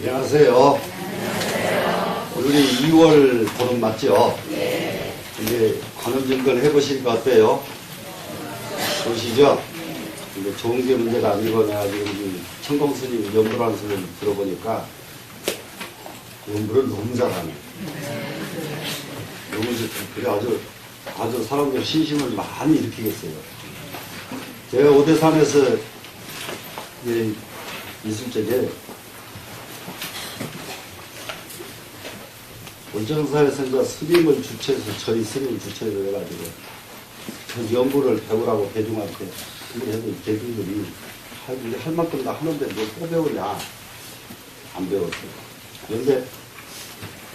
안녕하세요. 오늘이 2월 보름 맞죠? 네. 근데 관음증권 해보시니까 어때요? 좋으시죠? 근데 좋은 게 문제가 아니고 내가 지금 천공스님 연불하는 소리를 들어보니까 연불을 너무 잘하네. 너무 그래 아주 사람들 신심을 많이 일으키겠어요. 제가 오대산에서 있을 적에 원정사에서 이제 스님을 주최해서 저희 스님을 주최해서 해가지고 저 연구를 배우라고 대중한테 그걸 해도 대중들이 우리 할 만큼 다 하는데 뭐 또 배우냐 안 배웠어요. 그런데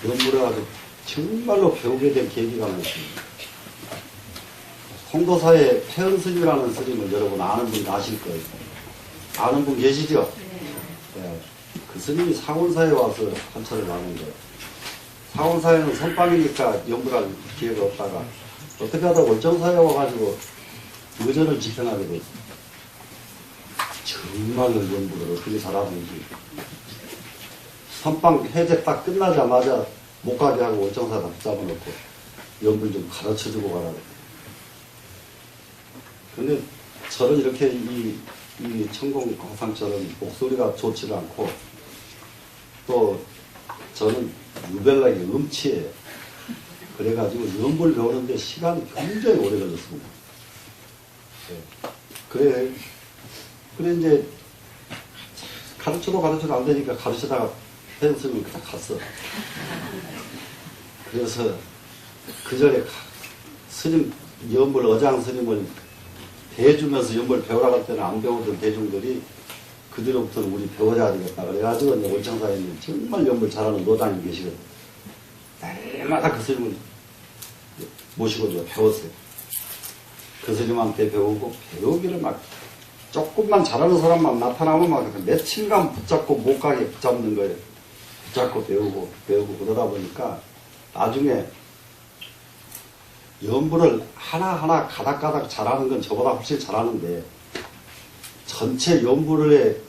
연구를 아주 정말로 배우게 된 계기가 있습니다. 송도사의 태연스님이라는 스님을 여러분 아는 분 아실 거예요. 아는 분 계시죠? 네. 그 스님이 상원사에 와서 관찰을 하는 거예요. 상원사에는 선방이니까 연구할 기회가 없다가 어떻게 하다 월정사에 와가지고 의전을 집행하게 됐어요. 정말로 연구를 어떻게 잘하는지. 선방 해제 딱 끝나자마자 못 가게 하고 월정사 다 잡아놓고 연구를 좀 가르쳐주고 가라고. 근데 저는 이렇게 이 천공광상처럼 목소리가 좋지는 않고 또 저는 유별나게 음치예요. 그래가지고 연불 배우는데 시간이 굉장히 오래 걸렸습니다. 네. 그래 이제 가르쳐도 안 되니까 가르치다가 펜스를 그냥 갔어. 그래서 그 전에 스님 연불 어장 스님을 대주면서 연불 배우라고 할 때는 안 배우던 대중들이 그뒤로부터는 우리 배워야 되겠다. 그래가지고 월정사에 있는 정말 연불 잘하는 노장이 계시거든요. 날마다 그 스님을 모시고 제가 배웠어요. 그 스님한테 배우고 배우기를 막 조금만 잘하는 사람만 나타나면 막 며칠간 붙잡고 못 가게 붙잡는 거예요. 붙잡고 배우고 그러다 보니까 나중에 연불을 하나하나 가닥가닥 잘하는 건 저보다 훨씬 잘하는데 전체 연불의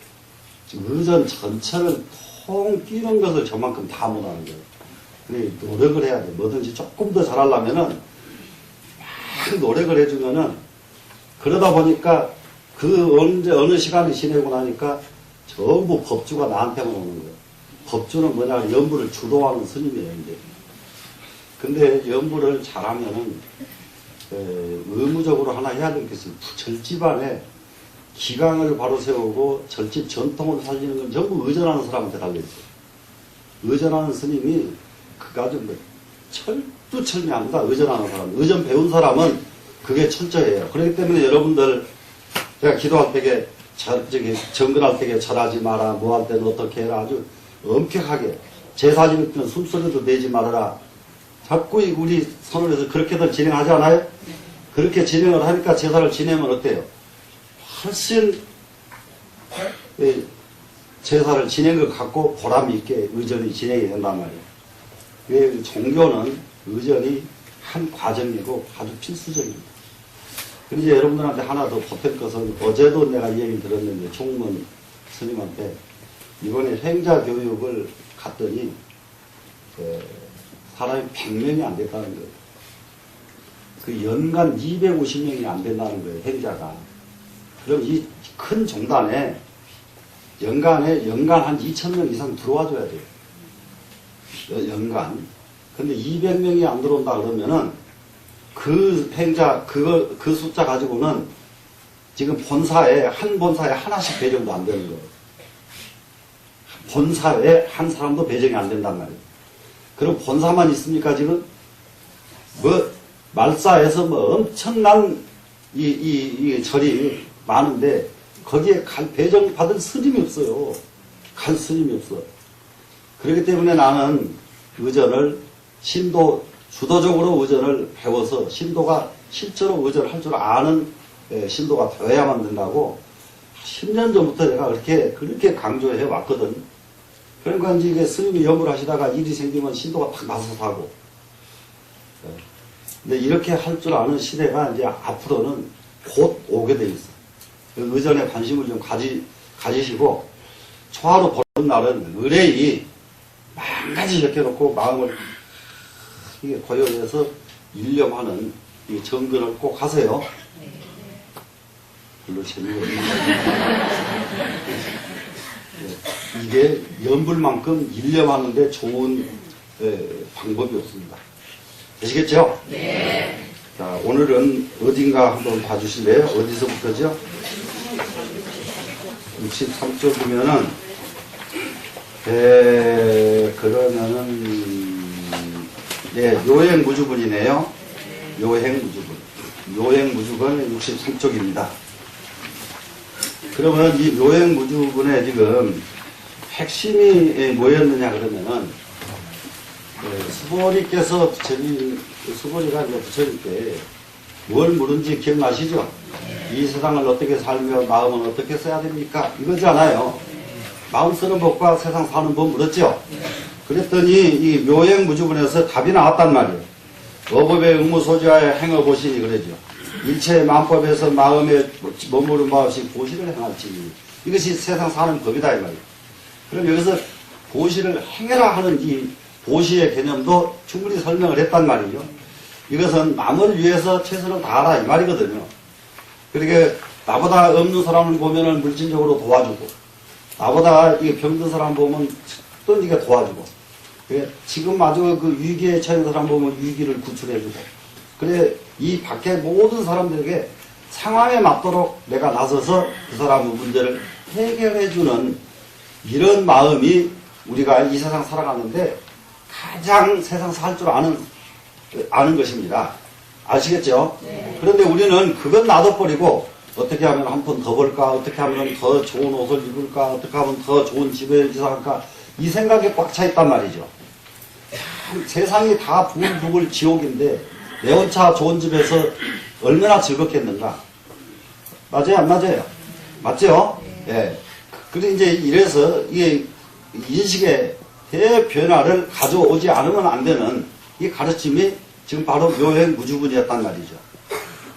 의전 전체를 통 끼는 것을 저만큼 다 못하는 거예요. 그러니까 노력을 해야 돼. 뭐든지 조금 더 잘하려면은 막 노력을 해주면은 그러다 보니까 그 어느 시간이 지내고 나니까 전부 법주가 나한테만 오는 거예요. 법주는 뭐냐 연불을 주도하는 스님이에요. 이제. 근데 연불을 잘하면은 의무적으로 하나 해야 될 게 있어요. 절집안에 기강을 바로 세우고 절집 전통을 살리는 건 전부 의전하는 사람한테 달려있어요. 의전하는 스님이 그가 좀 철두철미합니다. 의전하는 사람. 의전 배운 사람은 그게 철저해요. 그렇기 때문에 여러분들 제가 기도할 때에 정근할 때에 절하지 마라. 뭐 할 때는 어떻게 해라. 아주 엄격하게 제사 지낼 때는 숨소리도 내지 말아라. 자꾸 우리 선언에서 그렇게들 진행하지 않아요? 그렇게 진행을 하니까 제사를 지내면 어때요? 훨씬 제사를 지낸 것 같고 보람이 있게 의전이 진행이 된단 말이에요. 왜 종교는 의전이 한 과정이고 아주 필수적입니다. 그런데 여러분들한테 하나 더 보탤 것은 어제도 내가 이 얘기를 들었는데 총무원 스님한테 이번에 행자 교육을 갔더니 사람이 100명이 안 됐다는 거예요. 그 연간 250명이 안 된다는 거예요. 행자가. 그럼 이 큰 종단에 연간 한 2,000명 이상 들어와줘야 돼요. 연간. 근데 200명이 안 들어온다 그러면은 그 행자, 그 숫자 가지고는 지금 한 본사에 하나씩 배정도 안 되는 거예요. 본사에 한 사람도 배정이 안 된단 말이에요. 그럼 본사만 있습니까, 지금? 말사에서 엄청난 이 절이 많은데, 거기에 배정 받은 스님이 없어요. 갈 스님이 없어. 그렇기 때문에 나는 의전을 주도적으로 의전을 배워서 신도가 실제로 의전을 할 줄 아는 신도가 되어야만 된다고 10년 전부터 내가 그렇게 강조해 왔거든. 그러니까 이제 이게 스님이 연구를 하시다가 일이 생기면 신도가 탁 나서서 하고. 근데 이렇게 할 줄 아는 시대가 이제 앞으로는 곧 오게 돼 있어. 의전에 관심을 좀 가지시고 초하루 전날은 의뢰이 만가지 적혀놓고 마음을 이게 고요해서 일념하는 이 정근을 꼭 하세요. 별로 재미가 이게 연불만큼 일념하는데 좋은 방법이 없습니다. 되시겠죠? 네. 자, 오늘은 어딘가 한번 봐주실래요? 어디서부터죠? 63쪽이면은, 그러면은, 네, 요행무주분이네요. 요행무주분. 요행무주분 63쪽입니다. 그러면 이 요행무주분에 지금 핵심이 뭐였느냐 그러면은, 수보리께서 수보리가 이제 부처님께 뭘 물은지 기억나시죠? 이 세상을 어떻게 살며 마음은 어떻게 써야 됩니까? 이거잖아요. 마음 쓰는 법과 세상 사는 법 물었죠? 그랬더니 이 묘행무주분에서 답이 나왔단 말이에요. 어법의 의무소지하여 행어보시니 그러죠. 일체의 만법에서 마음에 머무른 마음이 보시를 행할지. 이것이 세상 사는 법이다 이 말이에요. 그럼 여기서 보시를 행해라 하는 이 보시의 개념도 충분히 설명을 했단 말이죠. 이것은 남을 위해서 최선을 다하라 이 말이거든요. 그러니까 나보다 없는 사람을 보면은 물질적으로 도와주고, 나보다 병든 사람 보면 또 네가 도와주고, 그래 지금 아주 그 위기에 처한 사람 보면 위기를 구출해주고, 그래 이 밖에 모든 사람들에게 상황에 맞도록 내가 나서서 그 사람의 문제를 해결해주는 이런 마음이 우리가 이 세상 살아가는데 가장 세상 살 줄 아는 것입니다. 아시겠죠? 네. 그런데 우리는 그건 놔둬버리고 어떻게 하면 한 푼 더 벌까? 어떻게 하면 더 좋은 옷을 입을까? 어떻게 하면 더 좋은 집에 이사할까? 이 생각에 꽉 차 있단 말이죠. 참 세상이 다 부글부글 지옥인데 내 혼자 좋은 집에서 얼마나 즐겁겠는가? 맞아요? 안 맞아요? 맞죠? 예. 네. 그래 이제 이래서 이게 인식의 대변화를 가져오지 않으면 안 되는 이 가르침이 지금 바로 묘행무주분이었단 말이죠.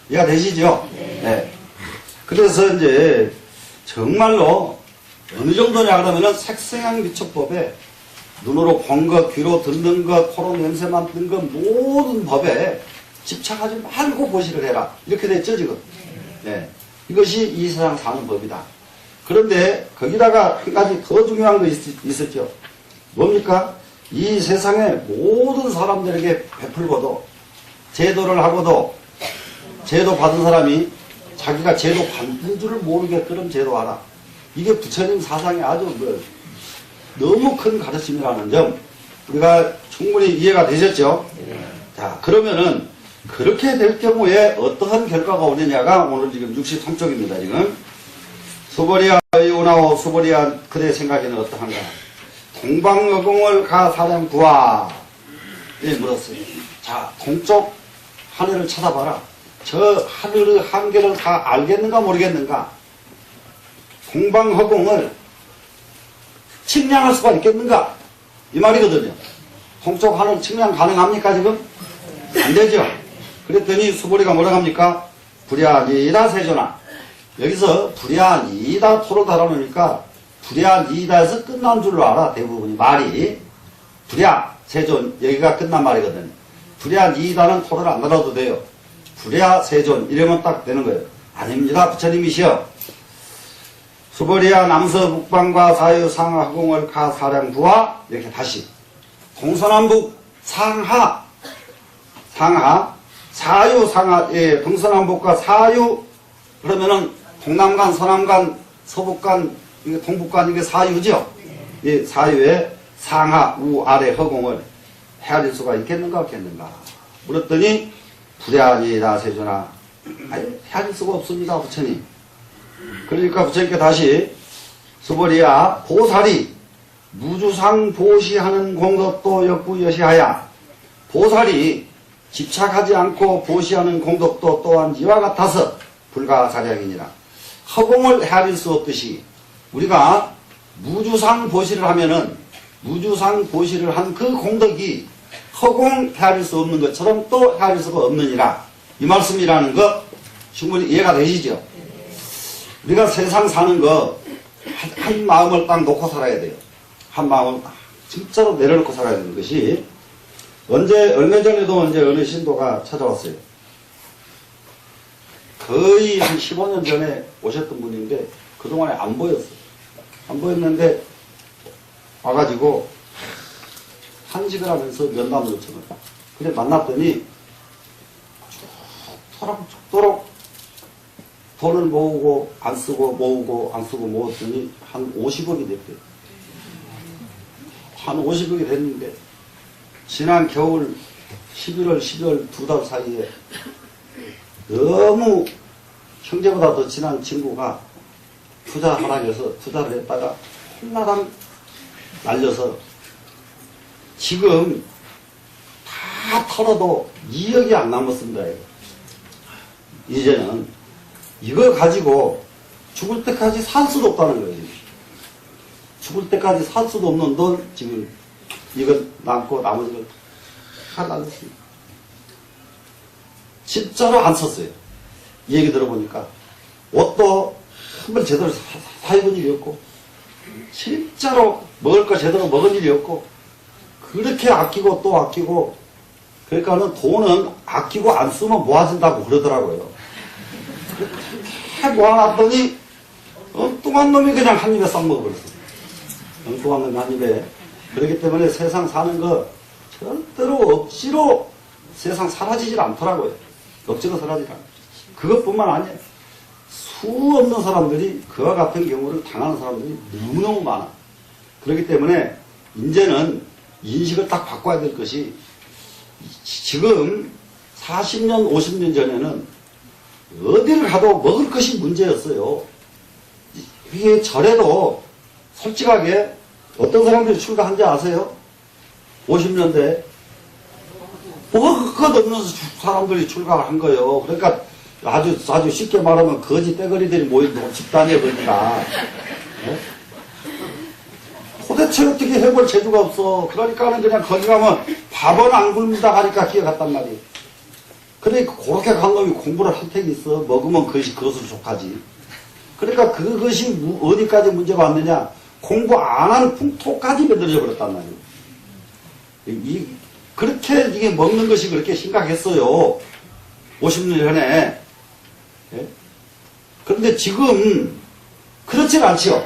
이해가 되시죠? 네. 네. 그래서 이제 정말로 어느 정도냐 그러면은 색생양미처법에 눈으로 본 것, 귀로 듣는 것, 코로 냄새 맡는 것 모든 법에 집착하지 말고 보시를 해라. 이렇게 됐죠 지금. 네. 이것이 이 세상 사는 법이다. 그런데 거기다가 한 가지 더 중요한 거 있었죠. 뭡니까? 이 세상의 모든 사람들에게 베풀고도 제도를 하고도 제도 받은 사람이 자기가 제도 받는 줄을 모르게끔 제도하라. 이게 부처님 사상의 아주 너무 큰 가르침이라는 점 우리가 충분히 이해가 되셨죠? 자, 그러면은 그렇게 될 경우에 어떠한 결과가 오느냐가 오늘 지금 63쪽입니다. 지금 수보리아 의우나오 수보리아 그대 생각에는 어떠한가? 동방어공을 가 사령 구하. 예, 물었어요. 자, 동쪽 하늘을 쳐다봐라. 저 하늘의 한계를 다 알겠는가 모르겠는가? 동방허공을 측량할 수가 있겠는가? 이 말이거든요. 동쪽 하늘 측량 가능합니까 지금? 안 되죠. 그랬더니 수보리가 뭐라고 합니까? 불야니다 세존아. 여기서 불야니다 토를 달아놓으니까 불야니다에서 끝난 줄로 알아. 대부분이 말이 불야 세존 여기가 끝난 말이거든요. 불야니다는 토를 안 달아도 돼요. 불야 세존 이러면 딱 되는 거예요. 아닙니다. 부처님이시여. 수보리아 남서 북방과 사유 상하 허공을 가 사량 부하 이렇게 다시 동서남북 상하 사유 상하 예, 동서남북과 사유 그러면은 동남간 서남간 서북간 이게 동북간 이게 사유죠. 이 사유에 상하 우 아래 허공을 헤아릴 수가 있겠는가 없겠는가 물었더니 불야니다 세존아 아니 헤아릴 수가 없습니다 부처님. 그러니까 부처님께 다시 수보리야 보살이 무주상 보시하는 공덕도 역부여시하야 보살이 집착하지 않고 보시하는 공덕도 또한 이와 같아서 불가사량이니라. 허공을 헤아릴 수 없듯이 우리가 무주상 보시를 하면은 무주상 보시를 한 그 공덕이 허공 헤아릴 수 없는 것처럼 또 헤아릴 수가 없느니라. 이 말씀이라는 거 충분히 이해가 되시죠? 우리가 세상 사는 거 한 마음을 딱 놓고 살아야 돼요. 한 마음을 진짜로 내려놓고 살아야 되는 것이 얼마 전에도 이제 어느 신도가 찾아왔어요. 거의 한 15년 전에 오셨던 분인데 그동안에 안 보였어요. 안 보였는데 와가지고 한직을 하면서 면담을 요청을. 근데 만났더니 죽도록 돈을 모으고 안 쓰고 모으고 안 쓰고 모았더니 한 50억이 됐대요. 한 50억이 됐는데 지난 겨울 11월, 12월 2달 사이에 너무 형제보다 더 친한 친구가 투자하라고 해서 투자를 했다가 한나당 날려서 지금 다 털어도 2억이 안 남았습니다. 이제는 이걸 가지고 죽을 때까지 살 수도 없다는 거예요. 죽을 때까지 살 수도 없는 돈 지금 이건 남고 나머지는 다 날렸습니다. 진짜로 안 썼어요. 얘기 들어보니까 옷도 한 번 제대로 사입은 일이 없고 진짜로 먹을 거 제대로 먹은 일이 없고 그렇게 아끼고 또 아끼고 그러니까는 돈은 아끼고 안 쓰면 모아진다고 그러더라고요. 그렇게 모아놨더니 엉뚱한 놈이 그냥 한 입에 싹 먹어버렸어요. 엉뚱한 놈이 한 입에. 그렇기 때문에 세상 사는 거 절대로 억지로 세상 사라지질 않더라고요. 억지로 사라지질 않아요. 그것뿐만 아니에요. 수 없는 사람들이 그와 같은 경우를 당하는 사람들이 너무너무 많아. 그렇기 때문에 이제는 인식을 딱 바꿔야 될 것이 지금 40년, 50년 전에는 어디를 가도 먹을 것이 문제였어요. 이게 절에도 솔직하게 어떤 사람들이 출가한지 아세요? 50년대 먹을 것 없는 사람들이 출가한 거예요. 그러니까 아주 쉽게 말하면 거지 떼거리들이 모인 집단이에요. 그러니까 도대체 어떻게 해볼 재주가 없어. 그러니까는 그냥 거기 가면 밥은 안 굶는다 하니까 기어갔단 말이에요. 그러니까 그렇게 간 놈이 공부를 할 택이 있어. 먹으면 그것으로 족하지. 그러니까 그것이 어디까지 문제가 왔느냐. 공부 안 한 풍토까지 만들어져 버렸단 말이에요. 그렇게 이게 먹는 것이 그렇게 심각했어요. 50년 전에. 예? 그런데 지금 그렇진 않지요.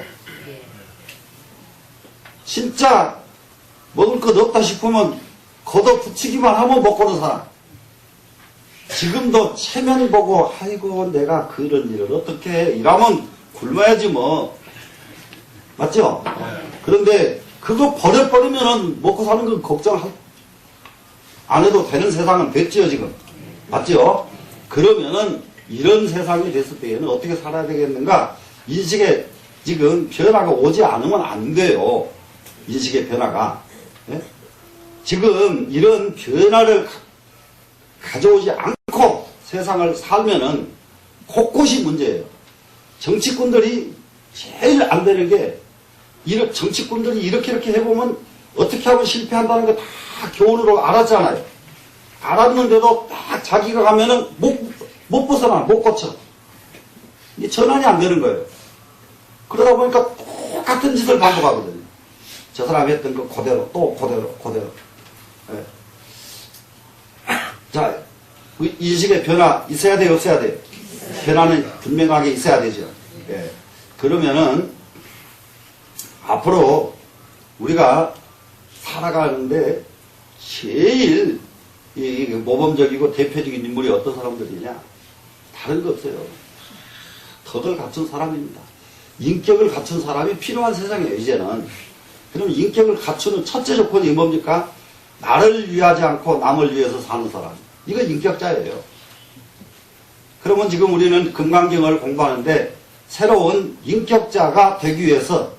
진짜 먹을 것 없다 싶으면 걷어 붙이기만 하면 먹고는 살아. 지금도 체면 보고 아이고 내가 그런 일을 어떻게 해 이러면 굶어야지 뭐. 맞죠? 그런데 그거 버려버리면은 먹고 사는 건 걱정 안 해도 되는 세상은 됐지요 지금. 맞죠? 그러면은 이런 세상이 됐을 때에는 어떻게 살아야 되겠는가? 인식에 지금 변화가 오지 않으면 안 돼요. 인식의 변화가. 예? 지금 이런 변화를 가져오지 않고 세상을 살면은 곳곳이 문제예요. 정치꾼들이 제일 안 되는 게 정치꾼들이 이렇게 해보면 어떻게 하면 실패한다는 거 다 교훈으로 알았잖아요. 알았는데도 딱 자기가 가면은 못 벗어나, 못 고쳐. 이게 전환이 안 되는 거예요. 그러다 보니까 똑같은 짓을 반복하거든요. 저 사람이 했던 거 그대로, 또 그대로. 예. 자, 인식의 변화 있어야 돼요, 없어야 돼요? 변화는 분명하게 있어야 되죠. 예. 그러면은 앞으로 우리가 살아가는데 제일 모범적이고 대표적인 인물이 어떤 사람들이냐? 다른 거 없어요. 덕을 갖춘 사람입니다. 인격을 갖춘 사람이 필요한 세상이에요, 이제는. 그럼 인격을 갖추는 첫째 조건이 뭡니까? 나를 위하지 않고 남을 위해서 사는 사람. 이거 인격자예요. 그러면 지금 우리는 금강경을 공부하는데 새로운 인격자가 되기 위해서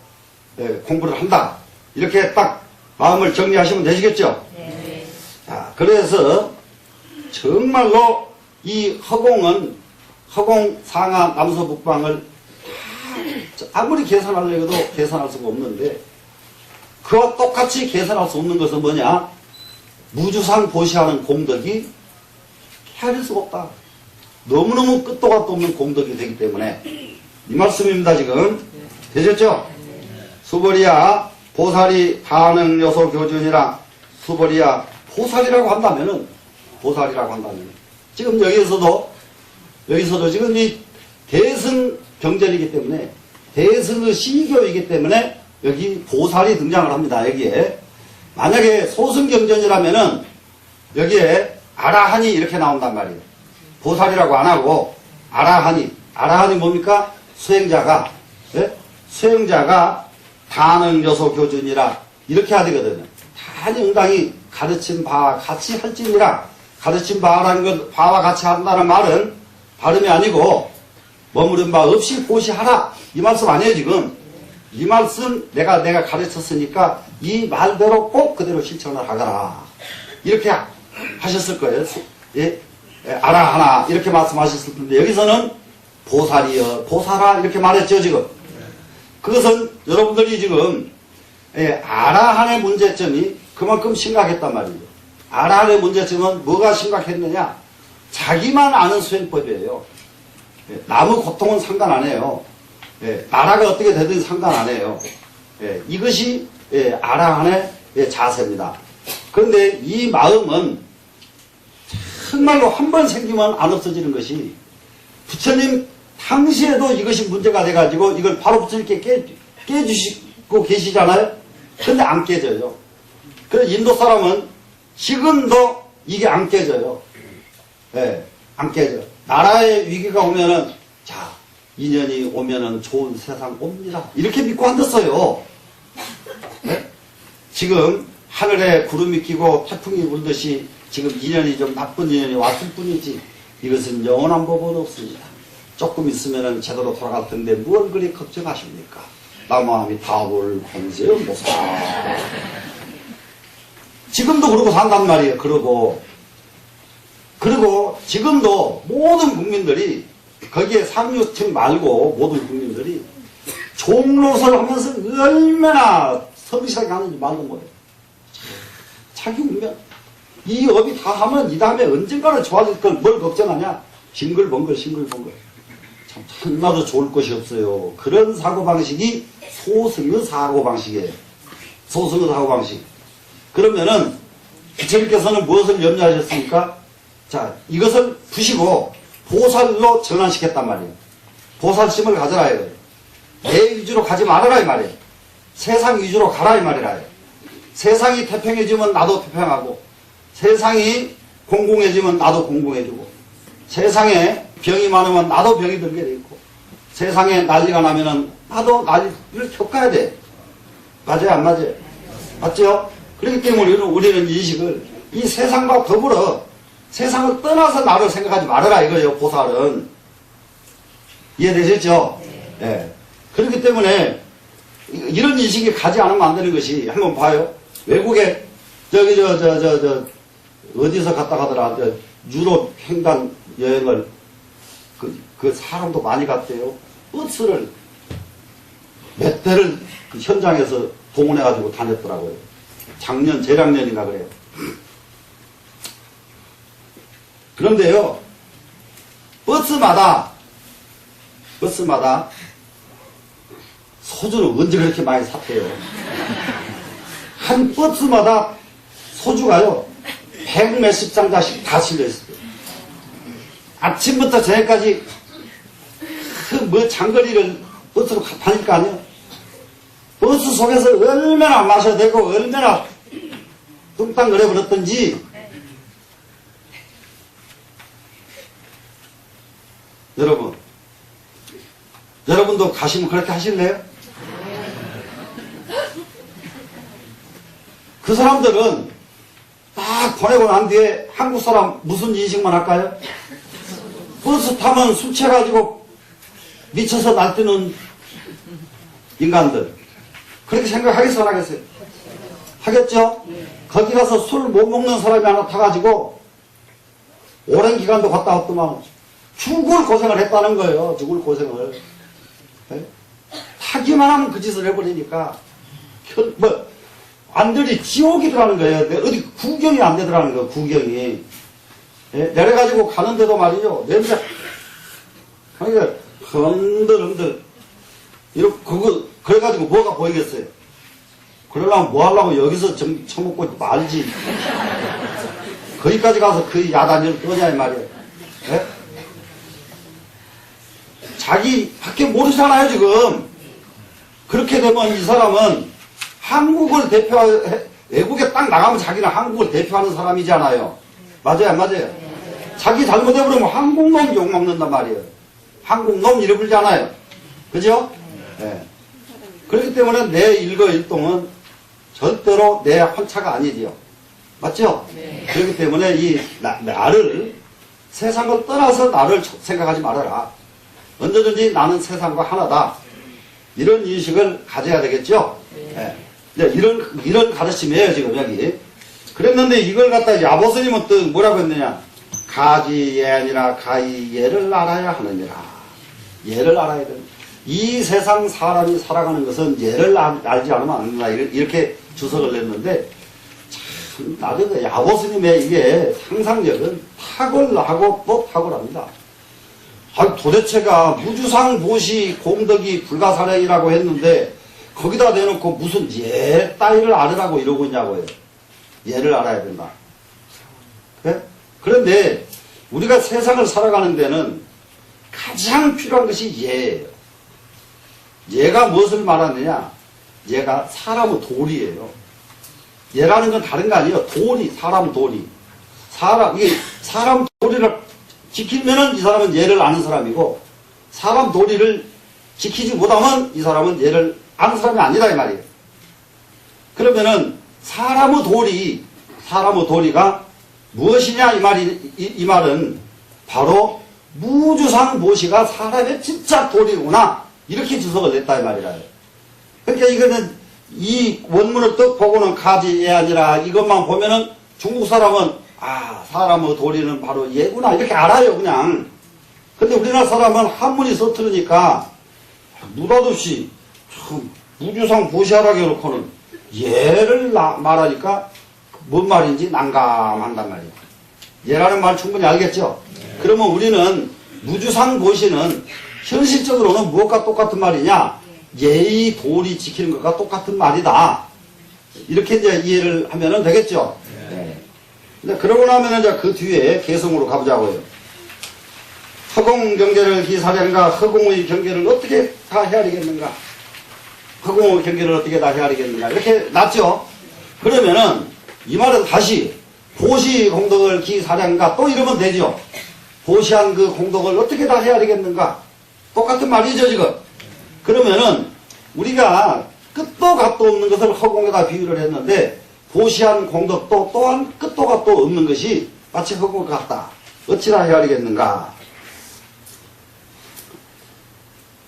공부를 한다. 이렇게 딱 마음을 정리하시면 되시겠죠? 네. 자, 그래서 정말로 이 허공 상하 남서 북방을 아무리 계산하려고 해도 계산할 수가 없는데 그와 똑같이 계산할 수 없는 것은 뭐냐? 무주상 보시하는 공덕이 헤아릴 수가 없다. 너무너무 끝도 갓도 없는 공덕이 되기 때문에 이 말씀입니다. 지금 되셨죠? 수벌이야 보살이 반응요소 교준이라 수벌이야. 보살이라고 한다면은 지금 여기서도 지금 이 대승 경전이기 때문에 대승의 시교이기 때문에 여기 보살이 등장을 합니다. 여기에 만약에 소승경전이라면은 여기에 아라한이 이렇게 나온단 말이에요. 보살이라고 안 하고 아라한이 뭡니까? 수행자가 단응요소 교준이라 이렇게 해야 되거든요. 단응당이 가르친 바와 같이 할지니라. 가르친 바라는 건 바와 같이 한다는 말은 발음이 아니고 머무른 바 없이 보시하라 이 말씀 아니에요. 지금 이 말씀 내가 가르쳤으니까 이 말대로 꼭 그대로 실천을 하거라 이렇게 하셨을 거예요. 아라하나 이렇게 말씀하셨을 텐데 여기서는 보살이여 보살아 이렇게 말했죠. 지금 그것은 여러분들이 지금 아라한의 문제점이 그만큼 심각했단 말이죠. 아라한의 문제점은 뭐가 심각했느냐? 자기만 아는 수행법이에요. 남의 고통은 상관 안 해요. 나라가 어떻게 되든 상관 안 해요. 이것이 아라한의 자세입니다. 그런데 이 마음은 정말로 한 번 생기면 안 없어지는 것이 부처님 당시에도 이것이 문제가 돼가지고 이걸 바로 부처님께 깨주시고 계시잖아요. 근데 안 깨져요. 그래서 인도 사람은 지금도 이게 안 깨져요. 안 깨져. 나라의 위기가 오면은 자 인연이 오면은 좋은 세상 옵니다. 이렇게 믿고 앉았어요. 지금 하늘에 구름이 끼고 태풍이 불듯이 지금 인연이 좀 나쁜 인연이 왔을 뿐이지 이것은 영원한 법은 없습니다. 조금 있으면은 제대로 돌아갈 텐데 뭘 그리 걱정하십니까? 나마음이 다불 권세음보살. 지금도 그러고 산단 말이에요. 그리고 지금도 모든 국민들이 거기에 상류층 말고 모든 국민들이 종로설 하면서 얼마나 성실하게 하는지 말도 못해. 자기 운명. 이 업이 다 하면 이 다음에 언젠가는 좋아질 걸 뭘 걱정하냐? 싱글벙글. 참 천나도 좋을 것이 없어요. 그런 사고방식이 소승의 사고방식이에요. 소승의 사고방식. 그러면은 부처님께서는 무엇을 염려하셨습니까? 자, 이것을 푸시고 보살로 전환시켰단 말이에요. 보살심을 가져라 이거예요. 내 위주로 가지 말아라 이 말이에요. 세상 위주로 가라 이 말이라 해요. 세상이 태평해지면 나도 태평하고 세상이 공공해지면 나도 공공해지고 세상에 병이 많으면 나도 병이 들게 돼 있고 세상에 난리가 나면은 나도 난리를 겪어야 돼. 맞아요 안 맞아요? 맞죠? 그렇기 때문에 우리는 인식을 이 세상과 더불어 세상을 떠나서 나를 생각하지 말아라 이거예요. 보살은. 이해되셨죠? 네. 그렇기 때문에 이런 인식이 가지 않으면 안 되는 것이 한번 봐요. 외국에 어디서 갔다 가더라. 유럽 횡단 여행을 그 사람도 많이 갔대요. 버스를 몇 대를 그 현장에서 동원해가지고 다녔더라고요. 재작년인가 그래요. 그런데요, 버스마다 소주는 언제 그렇게 많이 샀대요. 한 버스마다 소주가요, 100 몇십 상자씩 다 실려있어요. 아침부터 저녁까지 장거리를 버스로 다닐 거 아니에요? 버스 속에서 얼마나 마셔야 되고, 얼마나 뚱땅 그래버렸던지, 여러분도 가시면 그렇게 하실래요? 그 사람들은 딱 보내고 난 뒤에 한국 사람 무슨 인식만 할까요? 버스 타면 술 취해가지고 미쳐서 날뛰는 인간들. 그렇게 생각하겠어, 안 하겠어요? 하겠죠? 거기 가서 술 못 먹는 사람이 하나 타가지고 오랜 기간도 갔다 왔더만 죽을 고생을 했다는 거예요. 죽을 고생을. 네? 타기만 하면 그 짓을 해버리니까 완전히 지옥이더라는 거예요. 어디 구경이 안 되더라는 거예요. 구경이. 예? 내려가지고 가는데도 말이죠. 냄새 그러니까 흔들 이렇게 그래가지고 뭐가 보이겠어요? 그러려면 뭐 하려고 여기서 처먹고 말지. 거기까지 가서 그 야단을 떠냐, 이 말이에요. 예? 자기 밖에 모르잖아요, 지금. 그렇게 되면 이 사람은 한국을 외국에 딱 나가면 자기는 한국을 대표하는 사람이잖아요. 맞아요, 안 맞아요? 자기 잘못해버리면 한국놈 욕먹는단 말이에요. 한국놈 이래 불잖아요. 그죠? 네. 그렇기 때문에 내 일거일동은 절대로 내 혼자가 아니지요. 맞죠? 네. 그렇기 때문에 나를, 세상을 떠나서 나를 생각하지 말아라. 언제든지 나는 세상과 하나다. 이런 인식을 가져야 되겠죠? 네. 네. 이런 가르침이에요, 지금 여기. 그랬는데 이걸 갖다 야보스님은 또 뭐라고 했느냐? 가지 예아니라 가히 예를 알아야 하느니라. 예를 알아야 된다. 이 세상 사람이 살아가는 것은 예를 알지 않으면 안 된다. 이렇게 주석을 냈는데, 참, 나중에 야보스님의 이게 상상력은 탁월하고 또 탁월합니다. 도대체가 무주상 보시 공덕이 불가사량이라고 했는데, 거기다 대놓고 무슨 예 따위를 알으라고 이러고 있냐고요. 예를 알아야 된다. 그래? 그런데 우리가 세상을 살아가는 데는 가장 필요한 것이 예예요. 예가 무엇을 말하느냐? 예가 사람의 도리예요. 예라는 건 다른 거 아니에요. 도리, 사람 도리. 이게 사람 도리를 지키면은 이 사람은 예를 아는 사람이고, 사람 도리를 지키지 못하면 이 사람은 예를 아는 사람이 아니다, 이 말이에요. 그러면은 사람의 도리가 무엇이냐, 이 말은 바로 무주상보시가 사람의 진짜 도리구나. 이렇게 주석을 냈다, 이 말이라요. 그러니까 이거는 이 원문을 딱 보고는 가지 예아니라 이것만 보면은 중국 사람은 사람의 도리는 바로 예구나. 이렇게 알아요, 그냥. 근데 우리나라 사람은 한문이 서투르니까 느닷없이 무주상보시하라고 해놓고는 예를 말하니까 뭔 말인지 난감한단 말이에요. 예라는 말 충분히 알겠죠? 네. 그러면 우리는 무주상보시는 현실적으로는 무엇과 똑같은 말이냐? 예의 도리 지키는 것과 똑같은 말이다. 이렇게 이제 이해를 하면 되겠죠? 네. 네. 그러고 나면 이제 그 뒤에 개성으로 가보자고요. 허공 경계를 기사량과 허공의 경계를 어떻게 다 헤아리겠는가? 허공의 경계를 어떻게 다 헤아리겠는가? 이렇게 놨죠? 그러면은 이 말은 다시 보시 공덕을 기사량과 또 이러면 되죠. 보시한 그 공덕을 어떻게 다 헤아리겠는가? 똑같은 말이죠, 지금. 그러면은 우리가 끝도 갓도 없는 것을 허공에다 비유를 했는데, 보시한 공덕도 또한 끝도 갓도 없는 것이 마치 허공과 같다. 어찌나 헤아리겠는가?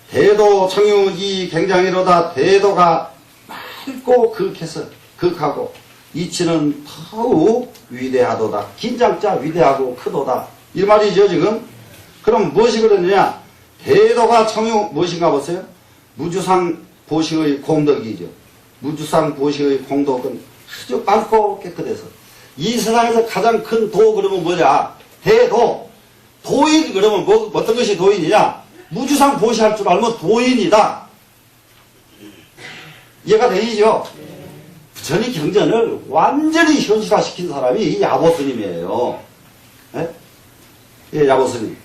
대도 청유이 굉장히로다. 대도가 맑고 극하고 이치는 더욱 위대하도다. 긴장자 위대하고 크도다. 이 말이죠, 지금. 그럼 무엇이 그러느냐? 대도가 청유 무엇인가 보세요? 무주상 보시의 공덕이죠. 무주상 보시의 공덕은 아주 맑고 깨끗해서. 이 세상에서 가장 큰 도 그러면 뭐냐? 대도. 도인 그러면 어떤 것이 도인이냐? 무주상 보시할 줄 알면 도인이다. 이해가 되시죠? 부처님 경전을 완전히 현실화시킨 사람이 이 야보스님이에요. 예? 예, 야보스님.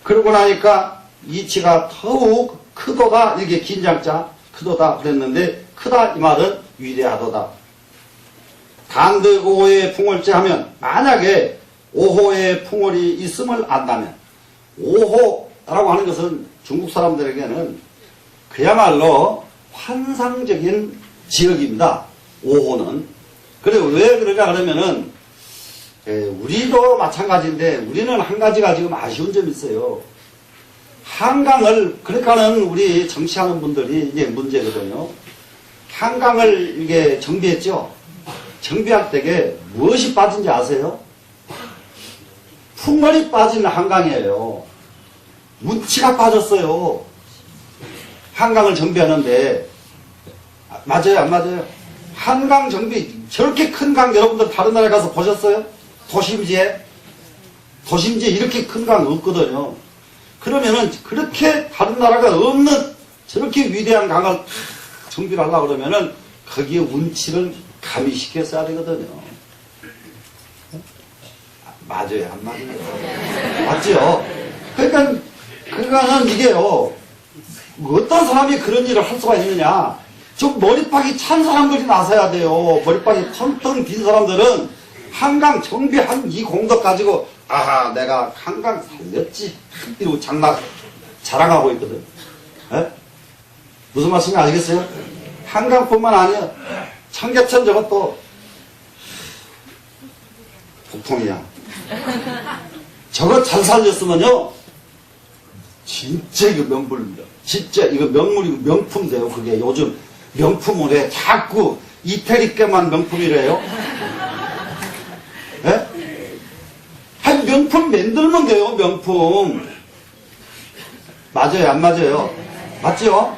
그러고 나니까 이치가 더욱 크도다. 이게 긴장자 크도다 그랬는데, 크다 이 말은 위대하도다. 단득오호의 풍월제 하면, 만약에 오호의 풍월이 있음을 안다면, 오호라고 하는 것은 중국 사람들에게는 그야말로 환상적인 지역입니다. 오호는. 그래, 왜 그러냐 그러면은, 우리도 마찬가지인데, 우리는 한 가지가 지금 아쉬운 점이 있어요. 한강을, 그러니까는 우리 정치하는 분들이 이게 문제거든요. 한강을 이게 정비했죠? 정비할 때에 무엇이 빠진지 아세요? 풍월이 빠진 한강이에요. 운치가 빠졌어요. 한강을 정비하는데. 맞아요, 안 맞아요? 한강 정비, 저렇게 큰 강 여러분들 다른 나라에 가서 보셨어요? 도심지에 이렇게 큰 강 없거든요. 그러면은 그렇게 다른 나라가 없는 저렇게 위대한 강을 정비를 하려고 그러면은 거기에 운치를 가미시켜 써야 되거든요. 맞아요, 안 맞아요? 맞죠? 그러니까, 그거는 이게요, 어떤 사람이 그런 일을 할 수가 있느냐. 좀 머리팍이 찬 사람들이 나서야 돼요. 머리팍이 텅텅 빈 사람들은 한강 정비한 이 공덕 가지고, 아하, 내가 한강 살렸지. 이러고 자랑하고 있거든. 에? 무슨 말씀인지 아시겠어요? 한강뿐만 아니라 청계천 저것도 보통이야. 저거 잘 살렸으면요, 진짜 이거 명불입니다. 진짜 이거 명물이고 명품 돼요. 그게 요즘 명품을 해. 자꾸 이태리께만 명품이래요. 예? 한 명품 만들면 돼요, 명품. 맞아요, 안 맞아요? 맞죠?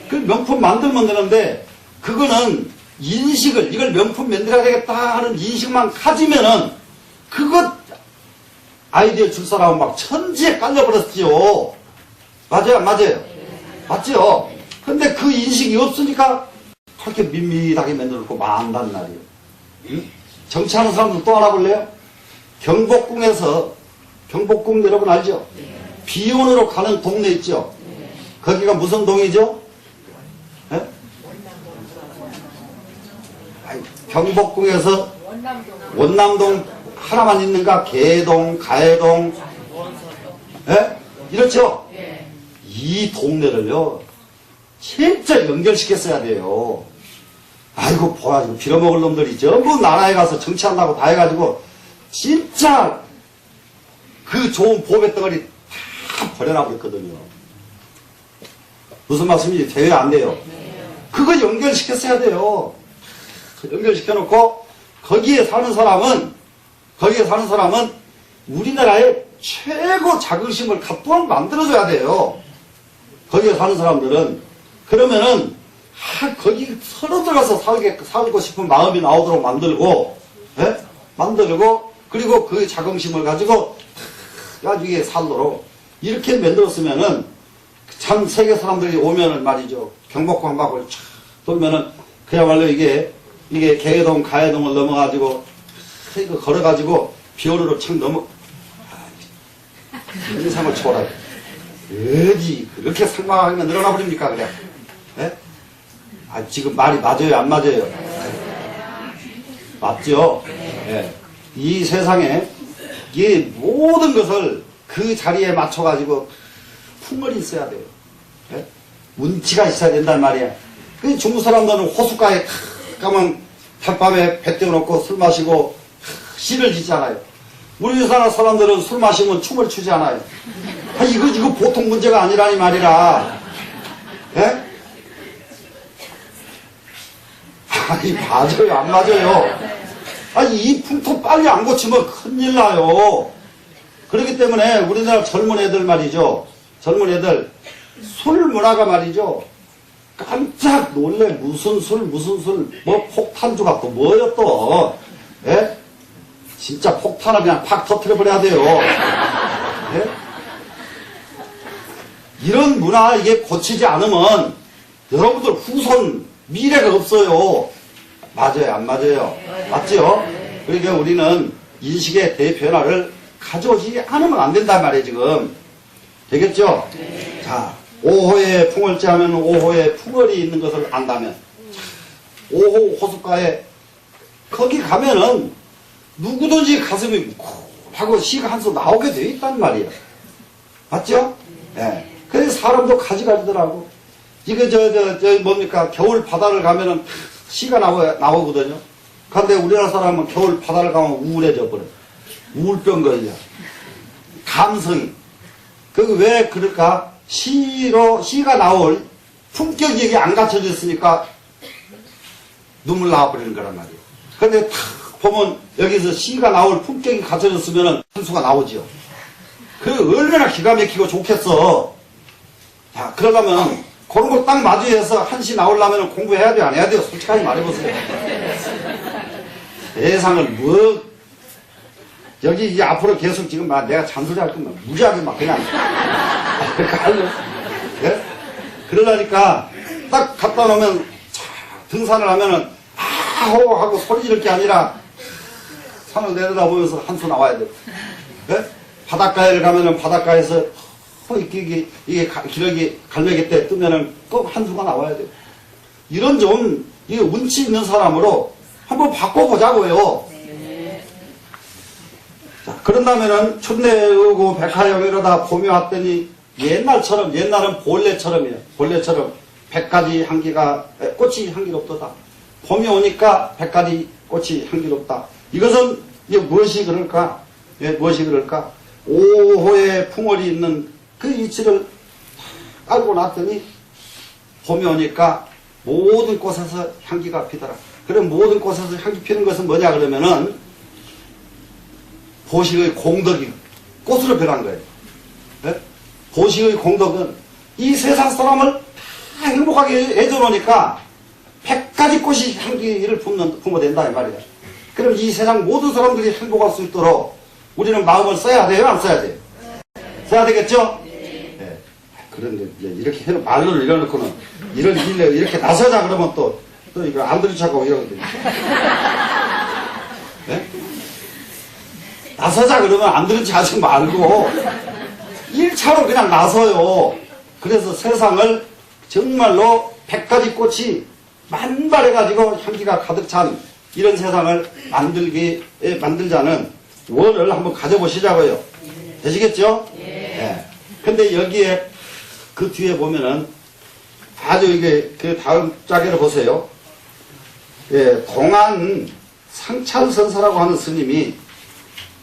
그 명품 만들면 되는데, 그거는 인식을, 이걸 명품 만들어야 되겠다 하는 인식만 가지면은, 그것 아이디어 줄 사람은 막 천지에 깔려버렸지요. 맞아요, 안 맞아요? 맞죠? 근데 그 인식이 없으니까 그렇게 밋밋하게 만들고 만단 말이에요. 응? 정치하는 사람들 또 알아볼래요? 경복궁에서, 경복궁 여러분 알죠? 비원으로 가는 동네 있죠? 거기가 무슨 동이죠? 예? 경복궁에서 원남동 하나만 있는가? 개동, 가해동, 예? 이렇죠? 이 동네를요, 진짜 연결시켰어야 돼요. 아이고, 보아지고 빌어먹을 놈들이 전부 나라에 가서 정치한다고 다 해가지고, 진짜 그 좋은 보배 덩어리 다 버려놔버렸거든요. 무슨 말씀인지 돼요, 안 돼요? 그거 연결시켰어야 돼요. 연결시켜놓고, 거기에 사는 사람은 우리나라의 최고 자긍심을 갖도록 만들어줘야 돼요. 거기에 사는 사람들은. 그러면은, 거기 서로 들어가서 살고 싶은 마음이 나오도록 만들고, 예? 만들고, 그리고 그 자긍심을 가지고, 나중에 살도록, 이렇게 만들었으면은, 참 세계 사람들이 오면은 말이죠. 경복궁 한 바퀴 쫙 돌면은, 그야말로 이게 개동, 가해동을 넘어가지고, 이거 걸어가지고, 비오르로 착 인상을 초월하고. 어디, 그렇게 상망하면 늘어나 버립니까, 그냥? 예? 아, 지금 말이 맞아요, 안 맞아요? 맞죠? 예. 이 세상에, 이 모든 것을 그 자리에 맞춰가지고, 풍월이 있어야 돼요. 예? 운치가 있어야 된단 말이야. 그 중국 사람들은 호숫가에 가면 달밤에 배 떼어놓고 술 마시고 시를 짓잖아요. 우리나라 사람들은 술 마시면 춤을 추지 않아요. 아, 이거 보통 문제가 아니라니 말이라. 예? 아니, 맞아요, 안 맞아요? 아니, 이 풍토 빨리 안 고치면 큰일 나요. 그렇기 때문에 우리나라 젊은 애들 말이죠. 젊은 애들, 술 문화가 말이죠. 깜짝 놀래. 무슨 술, 뭐 폭탄주가 또 뭐요 또. 예? 진짜 폭탄을 그냥 팍 터뜨려버려야 돼요. 예? 이런 문화 이게 고치지 않으면 여러분들 후손 미래가 없어요. 맞아요, 안 맞아요? 맞죠? 그러니까 우리는 인식의 대변화를 가져오지 않으면 안 된단 말이에요, 지금. 되겠죠? 자, 5호에 풍월지 하면 5호에 풍월이 있는 것을 안다면, 5호 호숫가에, 거기 가면은 누구든지 가슴이 쿵하고 시가 한 수 나오게 돼 있단 말이에요. 맞죠? 예. 네. 그래서 사람도 가지가지더라고. 이거 뭡니까? 겨울 바다를 가면은 시가 나오거든요. 그런데 우리나라 사람은 겨울 바다를 가면 우울해져 버려. 우울병 걸려. 감성이. 왜 그럴까? 시가 나올 품격이 여기 안 갖춰져 있으니까 눈물 나와버리는 거란 말이에요. 근데 탁 보면 여기서 시가 나올 품격이 갖춰졌으면 한수가 나오죠. 얼마나 기가 막히고 좋겠어. 자, 그러려면 그런 걸 딱 마주해서 한시 나오려면 공부해야 돼요, 안 해야 돼요? 솔직하게 말해보세요. 세상을 여기 이제 앞으로 계속 지금 내가 잔소리 할 거면 무지하게 막 그냥 예? 그러려니까 딱 갖다 놓으면 등산을 하면은 아호 하고 소리 지를 게 아니라 산을 내려다보면서 한수 나와야 돼. 네? 바닷가에 가면은 바닷가에서 이게 기러기 갈매기 때 뜨면은 꼭 한수가 나와야 돼. 이런 좀 이게 운치 있는 사람으로 한번 바꿔보자고요. 자, 그런다면은 춘내우고 백화영 이러다 봄이 왔더니 옛날은 본래처럼이에요. 본래처럼 100가지 향기가 꽃이 향기롭도다. 봄이 오니까 100가지 꽃이 향기롭다. 이것은 이게 무엇이 그럴까? 예, 무엇이 그럴까? 5호의 풍월이 있는 그 이치를 알고 났더니 봄이 오니까 모든 꽃에서 향기가 피더라. 그럼 모든 꽃에서 향기 피는 것은 뭐냐 그러면은 보식의 공덕이 꽃으로 변한 거예요. 네? 보식의 공덕은 이 세상 사람을 다 행복하게 해줘놓으니까 100가지 꽃이 향기를 품어댄다 이 말이야. 그럼 이 세상 모든 사람들이 행복할 수 있도록 우리는 마음을 써야 돼요? 안 써야 돼요? 써야 되겠죠? 네. 그런데 이렇게 말로를 이뤄놓고는 이런 일에 이렇게 나서자 그러면 또 이거 안 들으차고 이러거든요. 네? 나서자 그러면 안 들은 척 하지 말고 1차로 그냥 나서요. 그래서 세상을 정말로 100가지 꽃이 만발해가지고 향기가 가득 찬 이런 세상을 만들자는 원을 한번 가져보시자고요. 되시겠죠? 예. 근데 여기에 그 뒤에 보면은 아주 이게 그 다음 짜기를 보세요. 예, 동안 상찰선사라고 하는 스님이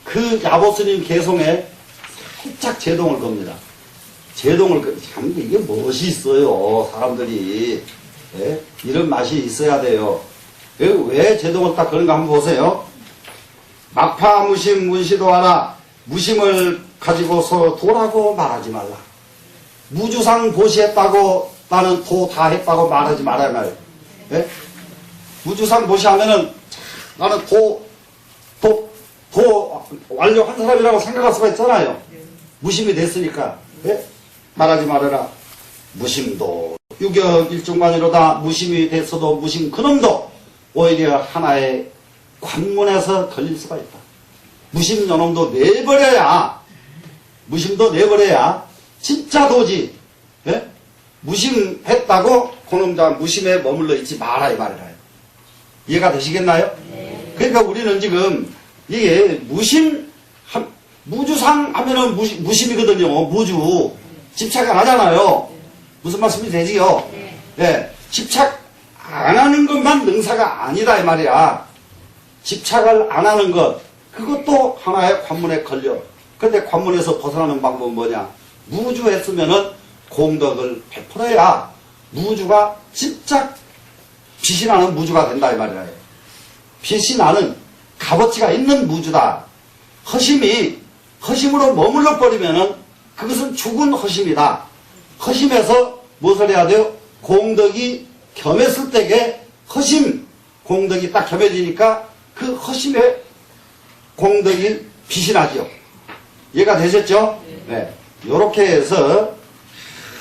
그 야보스님 개송에 살짝 제동을 겁니다. 제동을 참 이게 무엇이 있어요. 사람들이 예? 이런 맛이 있어야 돼요. 왜 제동을 딱 그런가 한번 보세요. 막파 무심 문시도 하라. 무심을 가지고서 도라고 말하지 말라. 무주상 보시했다고 나는 도 다 했다고 말하지 말아야 말이에요. 예? 무주상 보시하면은 나는 도 완료한 사람이라고 생각할 수가 있잖아요. 무심이 됐으니까. 예? 말하지 말아라. 무심도 유격 일중만이로다. 무심이 됐어도 무심 그놈도 오히려 하나의 관문에서 걸릴 수가 있다. 무심 요놈도 내버려야, 무심도 내버려야 진짜 도지. 예? 무심했다고 그놈자 무심에 머물러 있지 마라 이 말이라. 이해가 되시겠나요? 네. 그러니까 우리는 지금 이게 무주상 하면은 무심이거든요. 무주. 집착 안 하잖아요. 무슨 말씀이 되지요? 네. 네. 집착 안 하는 것만 능사가 아니다 이 말이야. 집착을 안 하는 것, 그것도 하나의 관문에 걸려. 그런데 관문에서 벗어나는 방법은 뭐냐? 무주했으면은 공덕을 베풀어야 무주가 진짜 빛이 나는 무주가 된다 이 말이야. 빛이 나는 값어치가 있는 무주다. 허심으로 머물러 버리면은 그것은 죽은 허심이다. 허심에서 무엇을 해야 돼요? 공덕이 겸했을 때에 허심 공덕이 딱 겸해지니까 그 허심의 공덕이 빛이 나죠. 이해가 되셨죠? 네. 요렇게 해서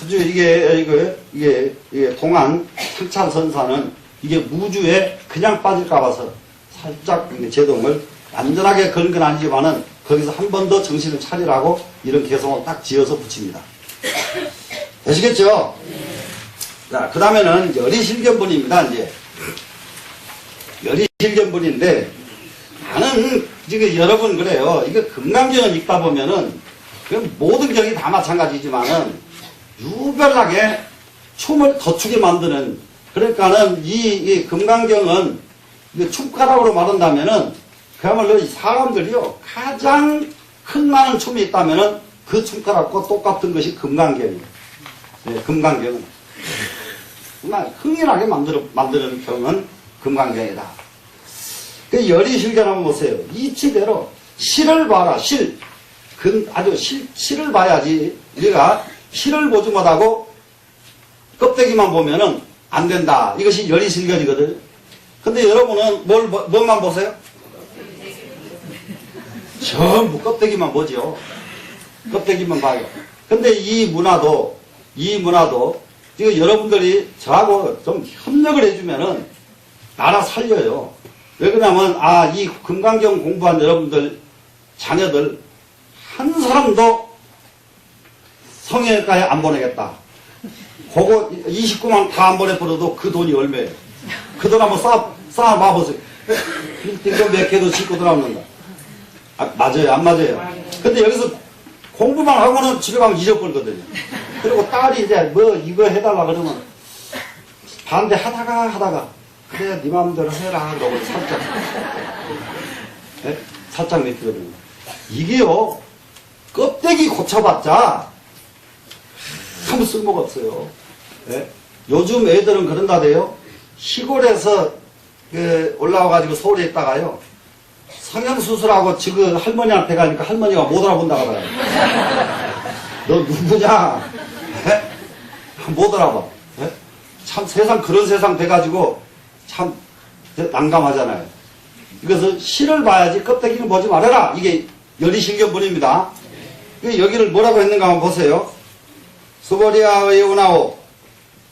아주 이게 동안 상찰선사는 이게 무주에 그냥 빠질까 봐서 살짝 제동을 완전하게 그런 건 아니지만은 거기서 한 번 더 정신을 차리라고 이런 개성을 딱 지어서 붙입니다. 되시겠죠? 자, 그 다음에는 열이실견분입니다, 이제. 열이실견분인데, 나는, 지금 여러분 그래요. 이거 금강경을 읽다 보면은, 모든 경이 다 마찬가지지만은, 유별나게 춤을 더 추게 만드는, 그러니까는 이 금강경은, 춤가락으로 말한다면은, 그야말로 이 사람들이요, 가장 흥나는 춤이 있다면은, 그 춤가락과 똑같은 것이 금강경이에요. 네, 금강경은. 정말 흥인하게 만드는 경은 금강경이다. 그 열이실견 한번 보세요. 이치대로 실을 봐라, 실. 아주 실을 봐야지. 우리가 실을 보지 못하고 껍데기만 보면은 안 된다. 이것이 열이실견이거든요. 근데 여러분은 뭐만 보세요? 전부 껍데기만 보죠. 껍데기만 봐요. 근데 이 문화도, 지금 여러분들이 저하고 좀 협력을 해주면은 나라 살려요. 왜 그러냐면, 이 금강경 공부한 여러분들, 자녀들, 한 사람도 성형외과에 안 보내겠다. 그거 29만 다 안 보내버려도 그 돈이 얼마예요? 그 돈 한번 쌓아봐보세요. 빌딩도 몇 개도 짓고 들어옵는다. 맞아요, 안 맞아요? 근데 여기서 공부만 하고는 집에 가면 잊어버리거든요. 그리고 딸이 이제 뭐 이거 해달라 그러면 반대하다가 그래 네 마음대로 해라 그러고 살짝 살짝 맥히거든요. 이게요 껍데기 고쳐봤자 아무 쓸모가 없어요. 요즘 애들은 그런다대요. 시골에서 올라와가지고 서울에 있다가요 성형수술하고 지금 할머니한테 가니까 할머니가 못 알아본다 하더라고요. 너 누구냐? 못 알아봐. 참 세상 그런 세상 돼가지고 참 난감하잖아요. 그래서 실을 봐야지 껍데기는 보지 말아라. 이게 열의실견본입니다. 여기를 뭐라고 했는가 한번 보세요. 수보리아 예우나오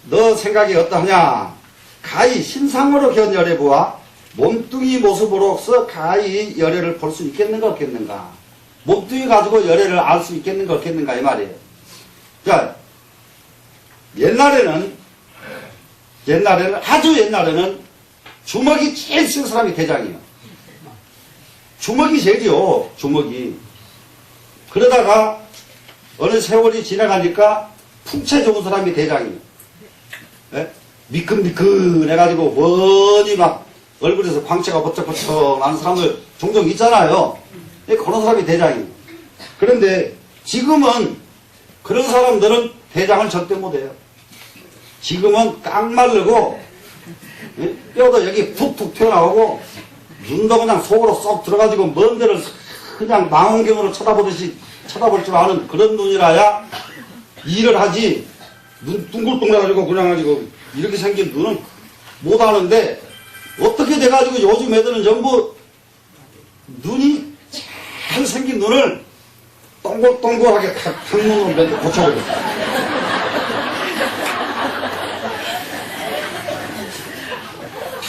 너 생각이 어떠하냐? 가히 신상으로 견열해 보아 몸뚱이 모습으로서 가히 열애를 볼 수 있겠는가 없겠는가? 몸뚱이 가지고 열애를 알 수 있겠는가 없겠는가 이 말이에요. 자, 옛날에는 아주 옛날에는 주먹이 제일 센 사람이 대장이에요. 주먹이 제일이요. 주먹이. 그러다가 어느 세월이 지나가니까 풍채 좋은 사람이 대장이에요. 미끈미끈해가지고 머니 막 얼굴에서 광채가 버쩍버쩍 나는 사람들 종종 있잖아요. 그런 사람이 대장이에요. 그런데 지금은 그런 사람들은 대장을 절대 못해요. 지금은 깡마르고 뼈도 여기 툭툭 튀어나오고 눈도 그냥 속으로 쏙 들어가지고 먼 데를 그냥 망원경으로 쳐다보듯이 쳐다볼 줄 아는 그런 눈이라야 일을 하지. 눈 둥글둥글해가지고 그냥 가지고 이렇게 생긴 눈은 못 하는데 어떻게 돼가지고 요즘 애들은 전부 눈이 잘 생긴 눈을 동글동글하게 탁눈으로 맨날 고쳐버렸어요.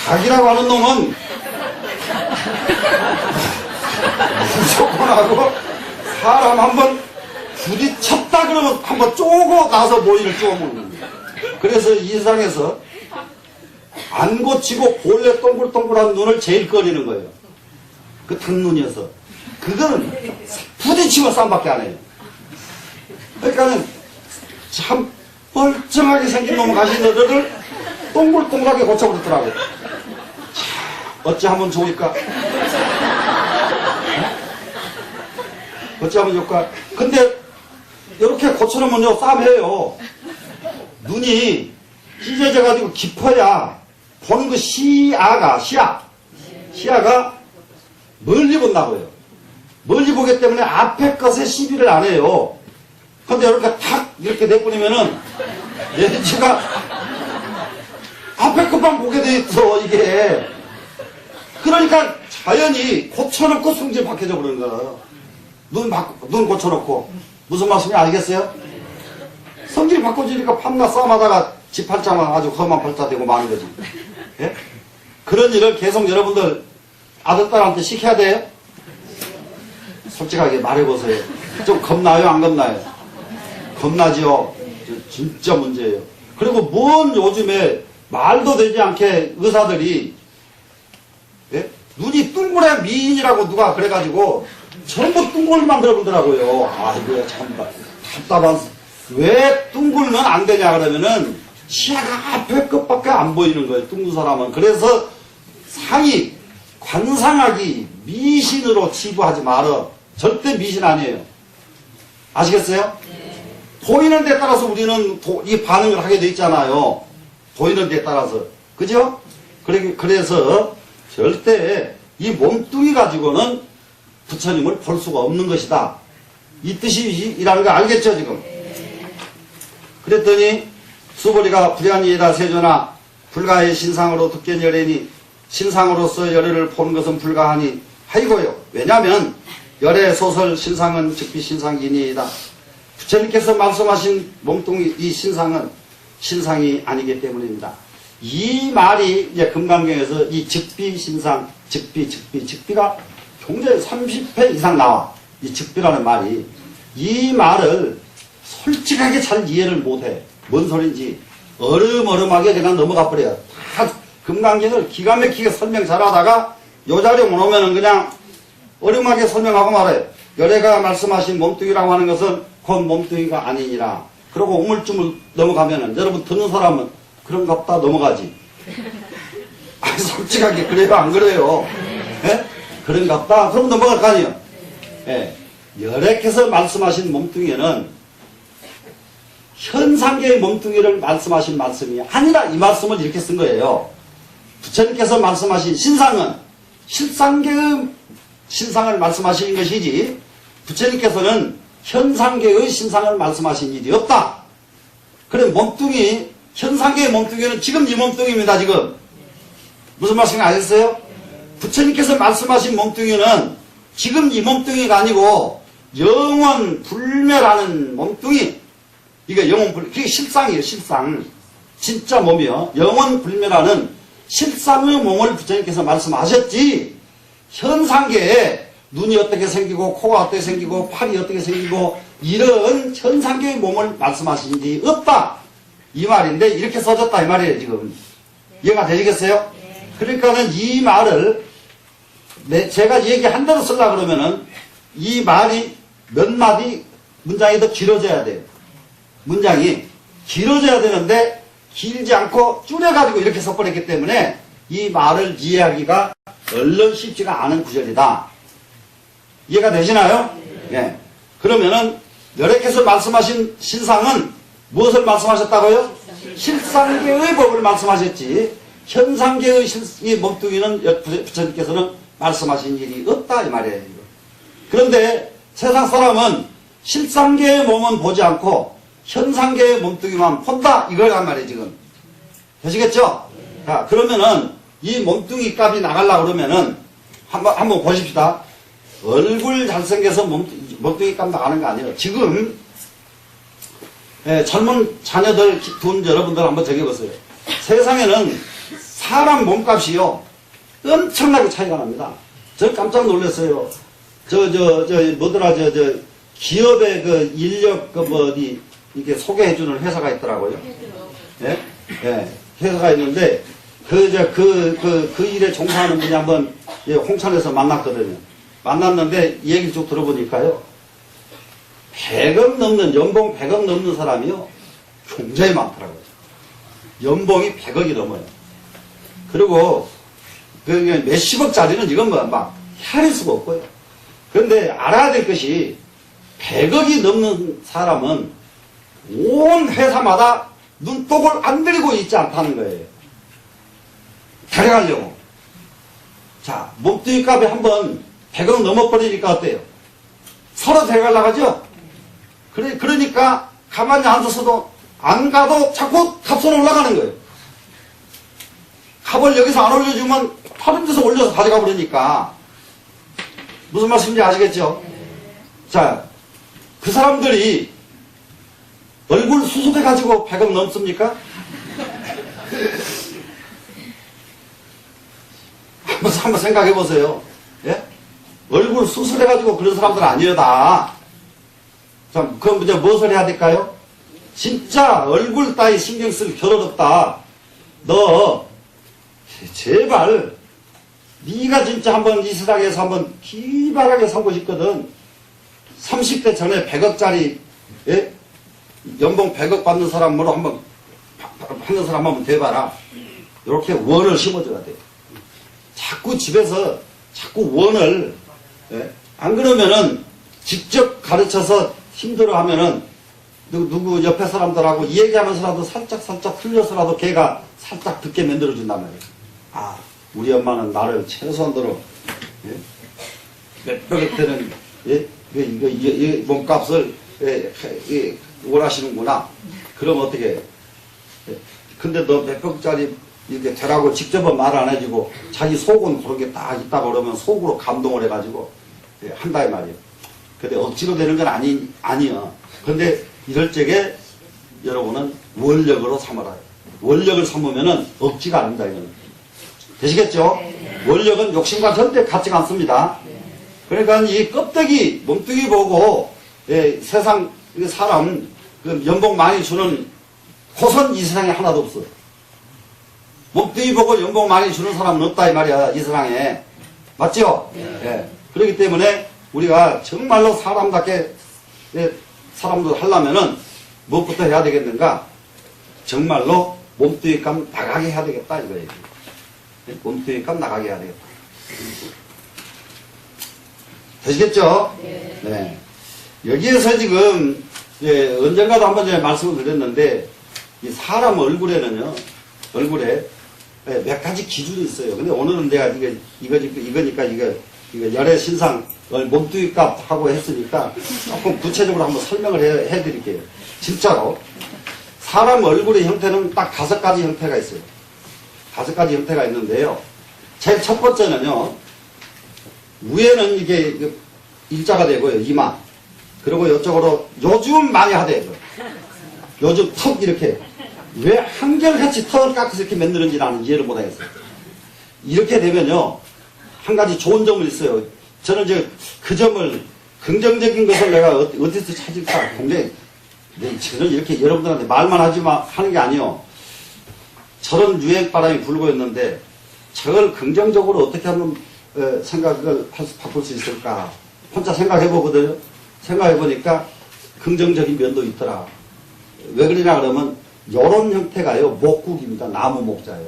닭이라고 하는 놈은 무조건 하고 사람 한번 부딪혔다 그러면 한번 쪼고 나서 모이를 쪼먹는 거예요. 그래서 이 세상에서 안 고치고 본래 동글동글한 눈을 제일 꺼리는 거예요. 그 닭눈이어서. 그거는 부딪히고 싸움밖에 안 해요. 그러니까는 참 멀쩡하게 생긴 놈 가진 애들을 동글동글하게 고쳐버렸더라고요. 어찌 하면 좋을까? 어찌 하면 좋을까? 근데 이렇게 고쳐놓으면요 싸움해요. 눈이 찢어져가지고 깊어야 보는 그 시야가 멀리 본다고요. 멀리 보기 때문에 앞에 것에 시비를 안 해요. 근데 이렇게 탁 이렇게 내보내면은 얘가 앞에 것만 보게 돼 있어 이게. 그러니까 자연히 고쳐놓고 성질 박혀져 버리는 거예요. 눈 고쳐놓고. 무슨 말씀인지 알겠어요? 성질이 바꿔지니까 밤낮 싸움하다가 집 팔자만 아주 험한 팔자 되고 마는 거지. 예? 그런 일을 계속 여러분들 아들딸한테 시켜야 돼요? 솔직하게 말해보세요. 좀 겁나요? 안 겁나요? 겁나지요? 진짜 문제예요. 그리고 뭔 요즘에 말도 되지 않게 의사들이 눈이 둥글해 미인이라고 누가 그래가지고 전부 둥글만 만들어보더라고요. 아이고야 참 답답한. 왜 둥글면 안 되냐 그러면은 시야가 앞에 끝밖에 안 보이는 거예요. 둥근 사람은. 그래서 상이 관상하기 미신으로 치부하지 말어. 절대 미신 아니에요. 아시겠어요? 네. 보이는 데 따라서 우리는 이 반응을 하게 돼 있잖아요. 보이는 데 따라서. 그죠? 그래서 절대 이 몸뚱이 가지고는 부처님을 볼 수가 없는 것이다. 이 뜻이라는 거 알겠죠 지금? 그랬더니 수보리가 불야니이다 세존아 불가의 신상으로 득견열애니 신상으로서 열애를 보는 것은 불가하니 하이고요. 왜냐하면 열애 소설 신상은 즉비 신상이니이다. 부처님께서 말씀하신 몸뚱이 이 신상은 신상이 아니기 때문입니다. 이 말이 이제 금강경에서 이 즉비, 신상, 즉비가 굉장히 30회 이상 나와. 이 즉비라는 말이. 이 말을 솔직하게 잘 이해를 못해. 뭔 소린지 어름어름하게 그냥 넘어가 버려요. 다 금강경을 기가 막히게 설명 잘하다가 요 자리에 오면은 그냥 어림하게 설명하고 말아요. 열애가 말씀하신 몸뚱이라고 하는 것은 곧 몸뚱이가 아니니라. 그러고 우물쭈물 넘어가면은 여러분 듣는 사람은 그런갑다 넘어가지. 아니, 솔직하게 그래요 안 그래요? 예? 그런갑다 그럼 넘어갈 거 아니에요. 예. 열애께서 말씀하신 몸뚱이는 현상계의 몸뚱이를 말씀하신 말씀이 아니라 이 말씀을 이렇게 쓴 거예요. 부처님께서 말씀하신 신상은 실상계의 신상을 말씀하시는 것이지 부처님께서는 현상계의 신상을 말씀하신 일이 없다. 그래 몸뚱이 현상계의 몸뚱이는 지금 이 몸뚱이입니다. 지금 무슨 말씀인지 아셨어요? 부처님께서 말씀하신 몸뚱이는 지금 이 몸뚱이가 아니고 영원 불멸하는 몸뚱이. 이게 영원 불멸, 그게 실상이에요. 실상. 진짜 몸이요. 영원 불멸하는 실상의 몸을 부처님께서 말씀하셨지 현상계에 눈이 어떻게 생기고 코가 어떻게 생기고 팔이 어떻게 생기고 이런 현상계의 몸을 말씀하신 일이 없다. 이 말인데 이렇게 써졌다 이 말이에요. 지금 이해가 되시겠어요? 그러니까는 이 말을 제가 얘기한 대로 쓰려고 그러면은 이 말이 몇 마디 문장이 더 길어져야 돼요. 문장이 길어져야 되는데 길지 않고 줄여가지고 이렇게 써버렸기 때문에 이 말을 이해하기가 얼른 쉽지가 않은 구절이다. 이해가 되시나요? 예. 그러면은 열애께서 말씀하신 신상은 무엇을 말씀하셨다고요? 실상계의 법을 말씀하셨지 현상계의 이 몸뚱이는 부처님께서는 말씀하신 일이 없다 이 말이에요. 그런데 세상 사람은 실상계의 몸은 보지 않고 현상계의 몸뚱이만 본다 이거란 말이에요. 지금 되시겠죠? 자, 그러면은 이 몸뚱이 값이 나가려고 그러면은 한번 보십시다. 얼굴 잘생겨서 몸뚱이 값 나가는 거 아니에요. 지금 젊은 자녀들 둔 여러분들 한번 적어보세요. 세상에는 사람 몸값이요 엄청나게 차이가 납니다. 저 깜짝 놀랐어요. 뭐더라 기업의 그 인력 어디 이렇게 소개해주는 회사가 있더라고요. 예? 예. 회사가 있는데 그 일에 종사하는 분이 한번 홍천에서 만났거든요. 만났는데 이 얘기를 쭉 들어보니까요. 100억 넘는 연봉 100억 넘는 사람이요 굉장히 많더라고요. 연봉이 100억이 넘어요. 그리고 그 몇십억짜리는 이건 막 헤아릴 수가 없고요. 그런데 알아야 될 것이 100억이 넘는 사람은 온 회사마다 눈독을 안 들이고 있지 않다는 거예요. 데려가려고. 자, 몸뚱이 값이 한번 100억 넘어버리니까 어때요? 서로 데려가려고 하죠? 그러니까 가만히 앉아서도 안 가도 자꾸 값은 올라가는 거예요. 값을 여기서 안 올려주면 다른 데서 올려서 가져가 버리니까. 무슨 말씀인지 아시겠죠? 자, 그 사람들이 얼굴 수술해가지고 100억 넘습니까? 한번 생각해 보세요. 예? 얼굴 수술해가지고 그런 사람들 아니에요, 다. 자, 그럼 이제 무엇을 해야 될까요? 진짜 얼굴 따위 신경 쓸 겨를 없다. 너, 제발, 네가 진짜 한번 이 세상에서 한번 기발하게 살고 싶거든. 30대 전에 100억짜리, 예? 연봉 100억 받는 사람으로 한번 돼봐라. 이렇게 원을 심어줘야 돼. 자꾸 집에서 자꾸 원을, 예? 안 그러면은 직접 가르쳐서 힘들어 하면은 누구 옆에 사람들하고 얘기하면서라도 살짝 틀려서라도 걔가 살짝 듣게 만들어준단 말이에요. 아, 우리 엄마는 나를 최소한도로, 예? 몇백억 되는, 예? 이 몸값을, 예, 원하시는구나. 그럼 어떻게 해? 근데 너 몇백억짜리 이렇게 되라고 직접은 말 안 해주고 자기 속은 그런 게 딱 있다고 그러면 속으로 감동을 해가지고 한다 이 말이에요. 근데 억지로 되는 건 아니야. 근데 이럴 적에 여러분은 원력으로 삼아라. 원력을 삼으면은 억지가 아닙니다. 이거는. 되시겠죠? 원력은 욕심과 절대 같지가 않습니다. 그러니까 이 껍데기, 몸뚱이 보고 세상 사람 연봉 많이 주는 고선 이 세상에 하나도 없어. 몸뚱이 보고 연봉 많이 주는 사람은 없다 이 말이야. 이 세상에. 맞죠? 예. 그렇기 때문에 우리가 정말로 사람답게 사람도 하려면은 무엇부터 해야 되겠는가? 정말로 몸뚱이 값 나가게 해야 되겠다 이거예요. 몸뚱이 값 나가게 해야 되겠다. 되시겠죠? 네. 여기에서 지금 언젠가도 한번 전에 말씀을 드렸는데 이 사람 얼굴에는요, 얼굴에 몇 가지 기준이 있어요. 근데 오늘은 내가 이거니까 이거 열애 신상 몸뚱이 값 하고 했으니까 조금 구체적으로 한번 설명을 해드릴게요. 진짜로 사람 얼굴의 형태는 딱 5가지 형태가 있어요. 5가지 형태가 있는데요. 제일 첫 번째는요, 위에는 이게 일자가 되고요, 이마. 그리고 이쪽으로 요즘 많이 하대요. 요즘 턱 이렇게. 왜 한결같이 턱을 깎아서 이렇게 만드는지 나는 이해를 못하겠어요. 이렇게 되면요, 한 가지 좋은 점은 있어요. 저는 이제 그 점을, 긍정적인 것을 내가 어디서 찾을까? 굉장히, 저는 이렇게 여러분들한테 말만 하는 게 아니요. 저런 유행바람이 불고 있는데, 저걸 긍정적으로 어떻게 하면 생각을 바꿀 수 있을까? 혼자 생각해보거든요. 생각해보니까 긍정적인 면도 있더라. 왜 그러냐 그러면, 요런 형태가요, 목국입니다. 나무 목자예요.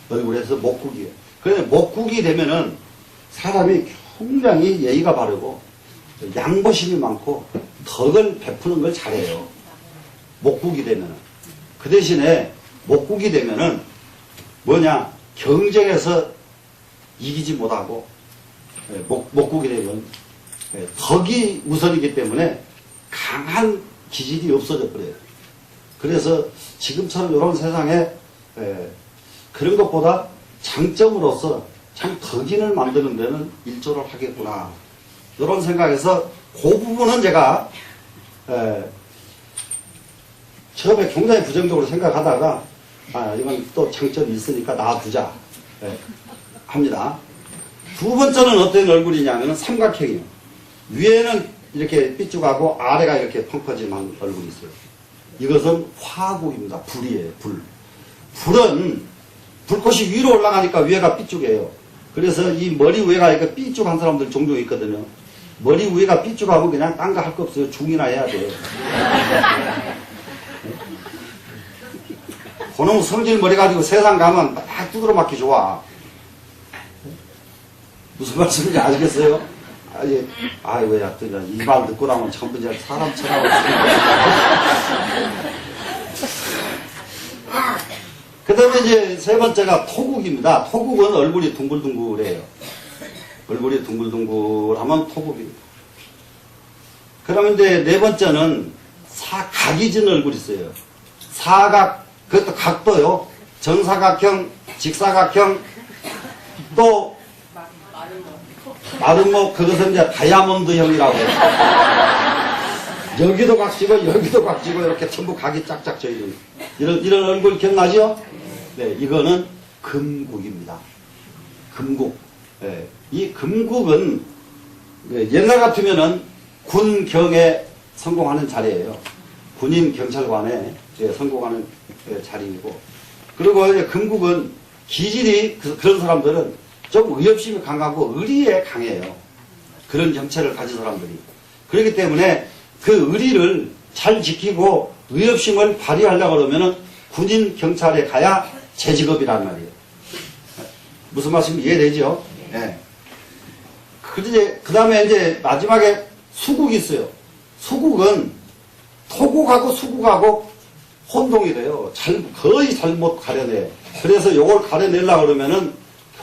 얼굴에서 목국이에요. 그런데 목국이 되면은 사람이 굉장히 예의가 바르고 양보심이 많고 덕을 베푸는 걸 잘해요. 목국이 되면은. 그 대신에 목국이 되면은 뭐냐, 경쟁에서 이기지 못하고 목국이 되면 덕이 우선이기 때문에 강한 기질이 없어져 버려요. 그래서 지금처럼 이런 세상에 그런 것보다 장점으로서 참 덕인을 만드는 데는 일조를 하겠구나. 이런 생각에서 그 부분은 제가 처음에 굉장히 부정적으로 생각하다가 이건 또 장점이 있으니까 놔두자 합니다. 두 번째는 어떤 얼굴이냐면 삼각형이에요. 위에는 이렇게 삐죽하고 아래가 이렇게 펑퍼짐한 얼굴이 있어요. 이것은 화국입니다. 불이에요. 불. 불은 불꽃이 위로 올라가니까 위에가 삐죽해요. 그래서 이 머리 위에가 이렇게 삐죽한 사람들 종종 있거든요. 머리 위에가 삐죽하면 그냥 딴 거 할 거 없어요. 중이나 해야 돼요. 그놈 성질 머리 가지고 세상 가면 막 두드러 맞기 좋아. 무슨 말씀인지 아시겠어요? 왜야, 이 말 듣고 나면 전부 이제 사람 쳐다보고. 그 다음에 이제 세 번째가 토국입니다. 토국은 얼굴이 둥글둥글해요. 얼굴이 둥글둥글하면 토국입니다. 그러면 이제 네 번째는 각이 진 얼굴이 있어요. 사각, 그것도 각도요. 정사각형, 직사각형, 또 마름모, 그것은 이제 다이아몬드형이라고 해요. 여기도 각지고 여기도 각지고 이렇게 전부 각이 짝짝 져있는 이런 얼굴 기억나죠? 네, 이거는 금국입니다. 금국. 네, 이 금국은 옛날 같으면은 군경에 성공하는 자리예요. 군인 경찰관에 성공하는 자리이고, 그리고 이제 금국은 기질이 그런 사람들은 좀 의협심이 강하고 의리에 강해요. 그런 정체를 가진 사람들이. 그렇기 때문에 그 의리를 잘 지키고 의협심을 발휘하려고 그러면은 군인 경찰에 가야 제 직업이란 말이에요. 무슨 말씀인지 이해되죠? 네. 그 다음에 이제 마지막에 수국이 있어요. 수국은 토국하고 수국하고 혼동이 돼요. 거의 잘못 가려내요. 그래서 이걸 가려내려고 그러면은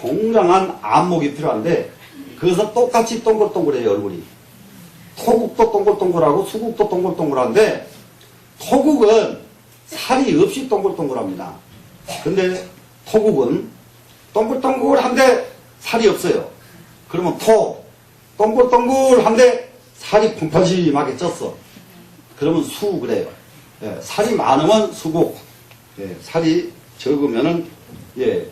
굉장한 안목이 필요한데, 그것은 똑같이 동글동글해요, 얼굴이. 토국도 동글동글하고 수국도 동글동글한데, 토국은 살이 없이 동글동글합니다. 근데 토국은 동글동글한데 살이 없어요. 그러면 동글동글한데 살이 펑퍼짐하게 쪘어. 그러면 수 그래요. 살이 많으면 수국, 예, 살이 적으면은, 예,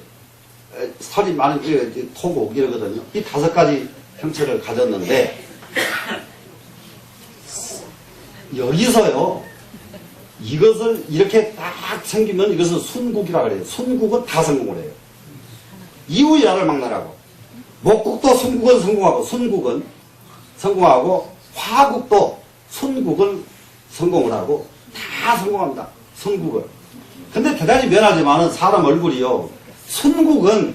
살이 많은 게 토국 이러거든요. 이 5가지 형체를 가졌는데, 여기서요, 이것을 이렇게 딱 생기면 이것은 순국이라 그래요. 순국은 다 성공을 해요. 이후야를 막나라고. 목국도 순국은 성공하고, 순국은 성공하고, 화국도 순국은 성공을 하고, 다 성공합니다. 순국은. 근데 대단히 면하지만은 사람 얼굴이요. 순국은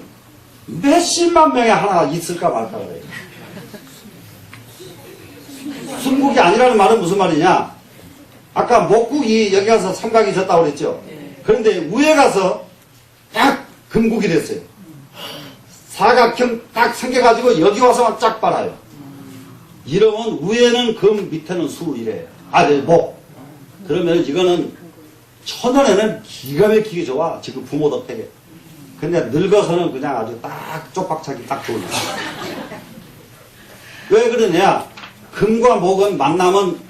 몇십만 명에 하나 있을까 말까 그래요. 순국이 아니라는 말은 무슨 말이냐? 아까 목국이 여기 가서 삼각이 졌다고 그랬죠? 그런데 위에 가서 딱 금국이 됐어요. 사각형 딱 생겨가지고 여기 와서만 쫙 빨아요. 이러면 위에는 금, 밑에는 수 이래요. 네, 목. 그러면 이거는 천연에는 기가 막히게 좋아. 지금 부모 덕택에. 근데 늙어서는 그냥 아주 딱 쪽박차기 딱 좋은 거야. 왜 그러냐? 금과 목은 만나면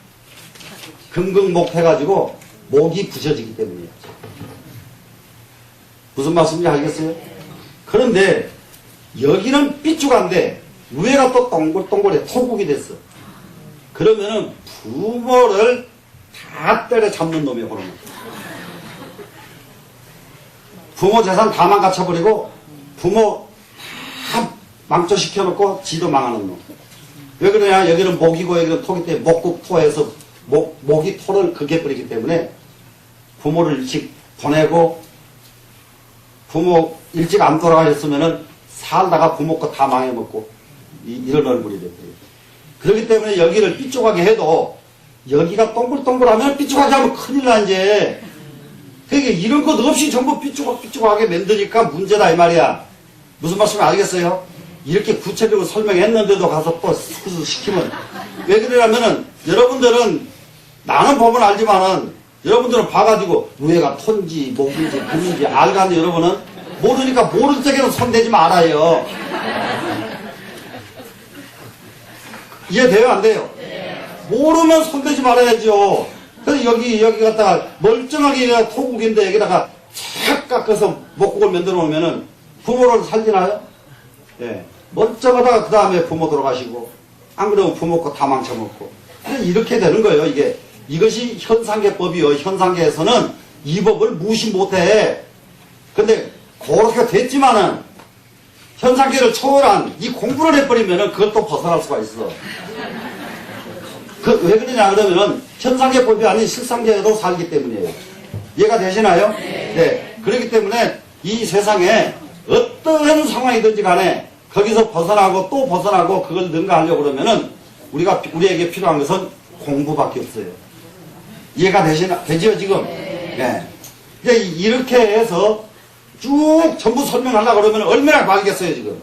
금극목 해가지고 목이 부셔지기 때문이에요. 무슨 말씀인지 알겠어요? 그런데 여기는 삐죽한데 위에가 또 동글동글해 토국이 됐어. 그러면은 부모를 다 때려잡는 놈이 오는 거야. 부모 재산 다 망가쳐버리고 부모 다 망쳐시켜놓고 지도 망하는 놈. 왜 그러냐? 여기는 목이고 여기는 토기 때문에 목국토에서 목이 토를 극해버리기 때문에 부모를 일찍 보내고 부모 일찍 안 돌아가셨으면은 살다가 부모 거 다 망해먹고 이런 얼굴이 됐대요. 그렇기 때문에 여기를 삐죽하게 해도 여기가 동글동글하면 삐죽하게 하면 큰일 나 이제. 그러니까 이런 것 없이 전부 삐죽하게 만드니까 문제다 이 말이야. 무슨 말씀인지 알겠어요? 이렇게 구체적으로 설명했는데도 가서 또 시키면 왜 그러냐면은 여러분들은 나는 법은 알지만은 여러분들은 봐가지고 위에가 톤지 목인지 금인지 알가는데 여러분은 모르니까 모른 척에는 손대지 말아요. 이해돼요 안 돼요? 모르면 손대지 말아야죠. 그래서 여기 갖다가 멀쩡하게 토국인데 여기다가 착 깎아서 목국을 만들어 놓으면은 부모를 살리나요? 예. 멀쩡하다가 그 다음에 부모 돌아가시고 안 그러면 부모 거 다 망쳐먹고 이렇게 되는 거예요. 이것이 현상계법이요. 현상계에서는 이 법을 무시 못해. 근데 그렇게 됐지만은 현상계를 초월한 이 공부를 해버리면은 그걸 또 벗어날 수가 있어. 왜 그러냐 그러면은 현상계법이 아닌 실상계에도 살기 때문이에요. 이해가 되시나요? 네. 그렇기 때문에 이 세상에 어떤 상황이든지 간에 거기서 벗어나고 또 벗어나고 그걸 능가하려고 그러면은 우리에게 필요한 것은 공부밖에 없어요. 이해가 되지요 지금? 네. 이제 이렇게 해서 쭉 전부 설명하려고 그러면 얼마나 말겠어요 지금?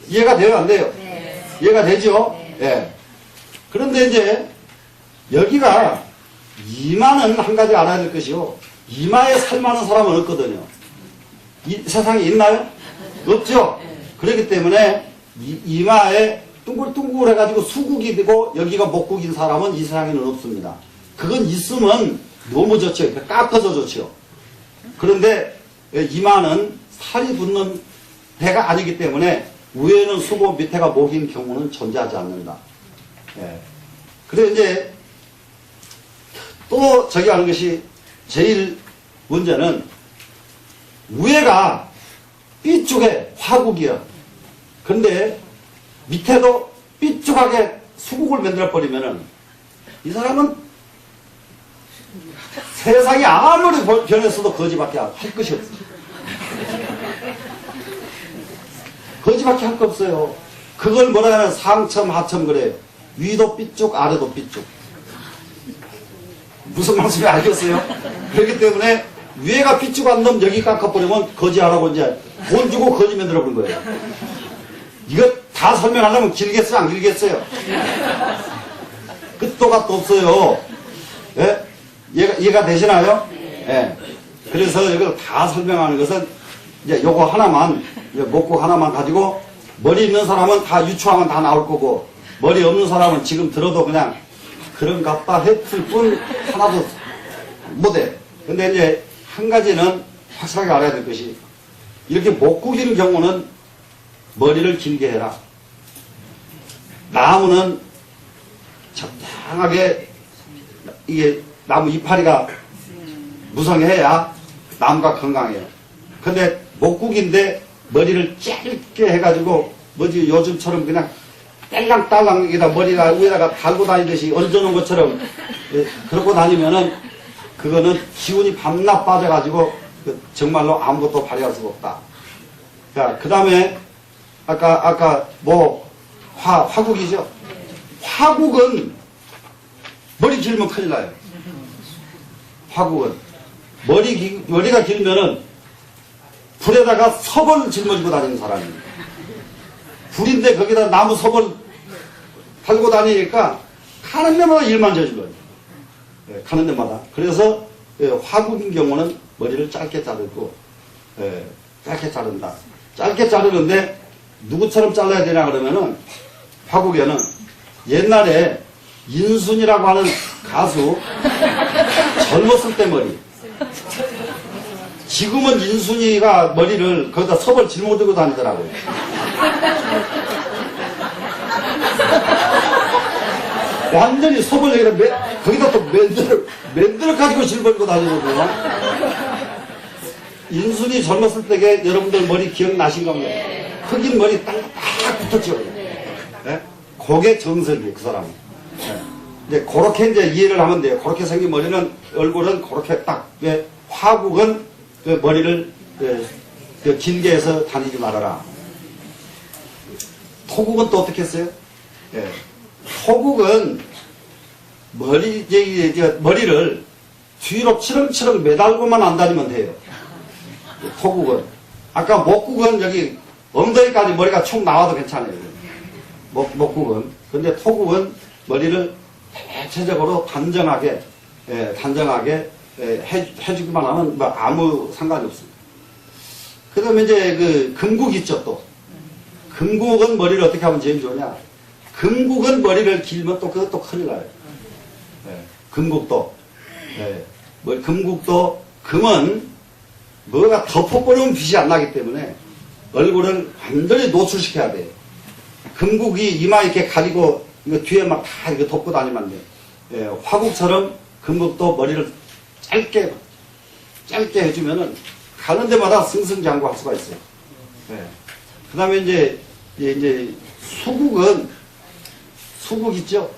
이해가 돼요 안 돼요? 이해가 되죠? 네. 그런데 이제 여기가 이마는 한 가지 알아야 될 것이요. 이마에 살만한 사람은 없거든요. 이 세상에 있나요? 없죠? 그렇기 때문에 이마에 둥글둥글 해가지고 수국이 되고 여기가 목국인 사람은 이 세상에는 없습니다. 그건 있으면 너무 좋죠. 깎아서 좋죠. 그런데 이마는 살이 붙는 배가 아니기 때문에 위에는 수고 밑에가 목인 경우는 존재하지 않는다. 예. 그래서 이제 또 저기 하는 것이 제일 문제는 위에가 삐죽에 화국이야. 근데 밑에도 삐죽하게 수국을 만들어버리면은 이 사람은 세상이 아무리 변했어도 거지밖에 할 것이 없어. 거지밖에 할 거 없어요. 그걸 뭐라 하면 상첨, 하첨 그래요. 위도 삐쭉, 아래도 삐쭉. 무슨 말씀인지 알겠어요? 그렇기 때문에 위에가 삐쭉한 놈 여기 깎아버리면 거지하라고 이제 돈 주고 거지 만들어버린 거예요. 이거 다 설명하려면 길겠어요? 안 길겠어요? 끝도 갓도 없어요. 예? 이해가 되시나요? 예. 그래서 이걸 다 설명하는 것은 이제 요거 하나만, 목국 하나만 가지고 머리 있는 사람은 다 유추하면 다 나올 거고 머리 없는 사람은 지금 들어도 그냥 그런갑다 했을 뿐 하나도 못해. 근데 이제 한 가지는 확실하게 알아야 될 것이, 이렇게 못 구기는 경우는 머리를 길게 해라. 나무는 적당하게 이게 나무 이파리가 무성해야 나무가 건강해요. 근데 목국인데 머리를 짧게 해가지고 뭐지 요즘처럼 그냥 딸랑딸랑 여기다 머리가 위에다가 달고 다니듯이 얹어놓은 것처럼 그러고 다니면은 그거는 기운이 밤낮 빠져가지고 정말로 아무것도 발휘할 수가 없다. 자, 그 다음에 아까 뭐 화국이죠. 화국은 머리 길면 큰일 나요. 화국은 머리가 길면은 불에다가 섭을 짊어지고 다니는 사람이에요. 불인데 거기다 나무 섭을 달고 다니니까 가는 데마다 일만 저질러요. 예, 가는 데마다. 그래서 화국인 경우는 머리를 짧게 자르고 짧게 자른다. 짧게 자르는데 누구처럼 잘라야 되냐 그러면은 화국에는 옛날에 인순이라고 하는 가수 젊었을 때 머리. 지금은 인순이가 머리를 거기다 섭을 짊어지고 다니더라고요. 완전히 섭을 여기다 거기다 또 맨들을 가지고 짊어지고 다니거든요. 인순이 젊었을 때게 여러분들 머리 기억나신가 보요. 흑인 머리 딱 붙었죠. 네? 그게 정석이에요, 그 사람은. 네. 이제 그렇게 이제 이해를 하면 돼요. 그렇게 생긴 머리는, 얼굴은 그렇게 딱, 화국은 그 머리를 길게 해서 다니지 말아라. 토국은 또 어떻게 했어요? 예. 토국은 머리를 뒤로 치렁치렁 매달고만 안 다니면 돼요. 토국은. 아까 목국은 여기 엉덩이까지 머리가 축 나와도 괜찮아요. 목국은. 근데 토국은 머리를 대체적으로 단정하게 해주기만 하면 뭐 아무 상관이 없습니다. 그 다음에 이제 그 금국 있죠, 또. 금국은 머리를 어떻게 하면 제일 좋으냐. 금국은 머리를 길면 또 그것도 큰일 나요. 금국도. 금국도, 금은 뭐가 덮어버리면 빛이 안 나기 때문에 얼굴을 완전히 노출시켜야 돼요. 금국이 이마 이렇게 가리고 이거 뒤에 막 다 이렇게 덮고 다니면 안 돼요. 화국처럼 금국도 머리를 짧게 해주면은 가는 데마다 승승장구할 수가 있어요. 그 다음에 이제 수국 있죠?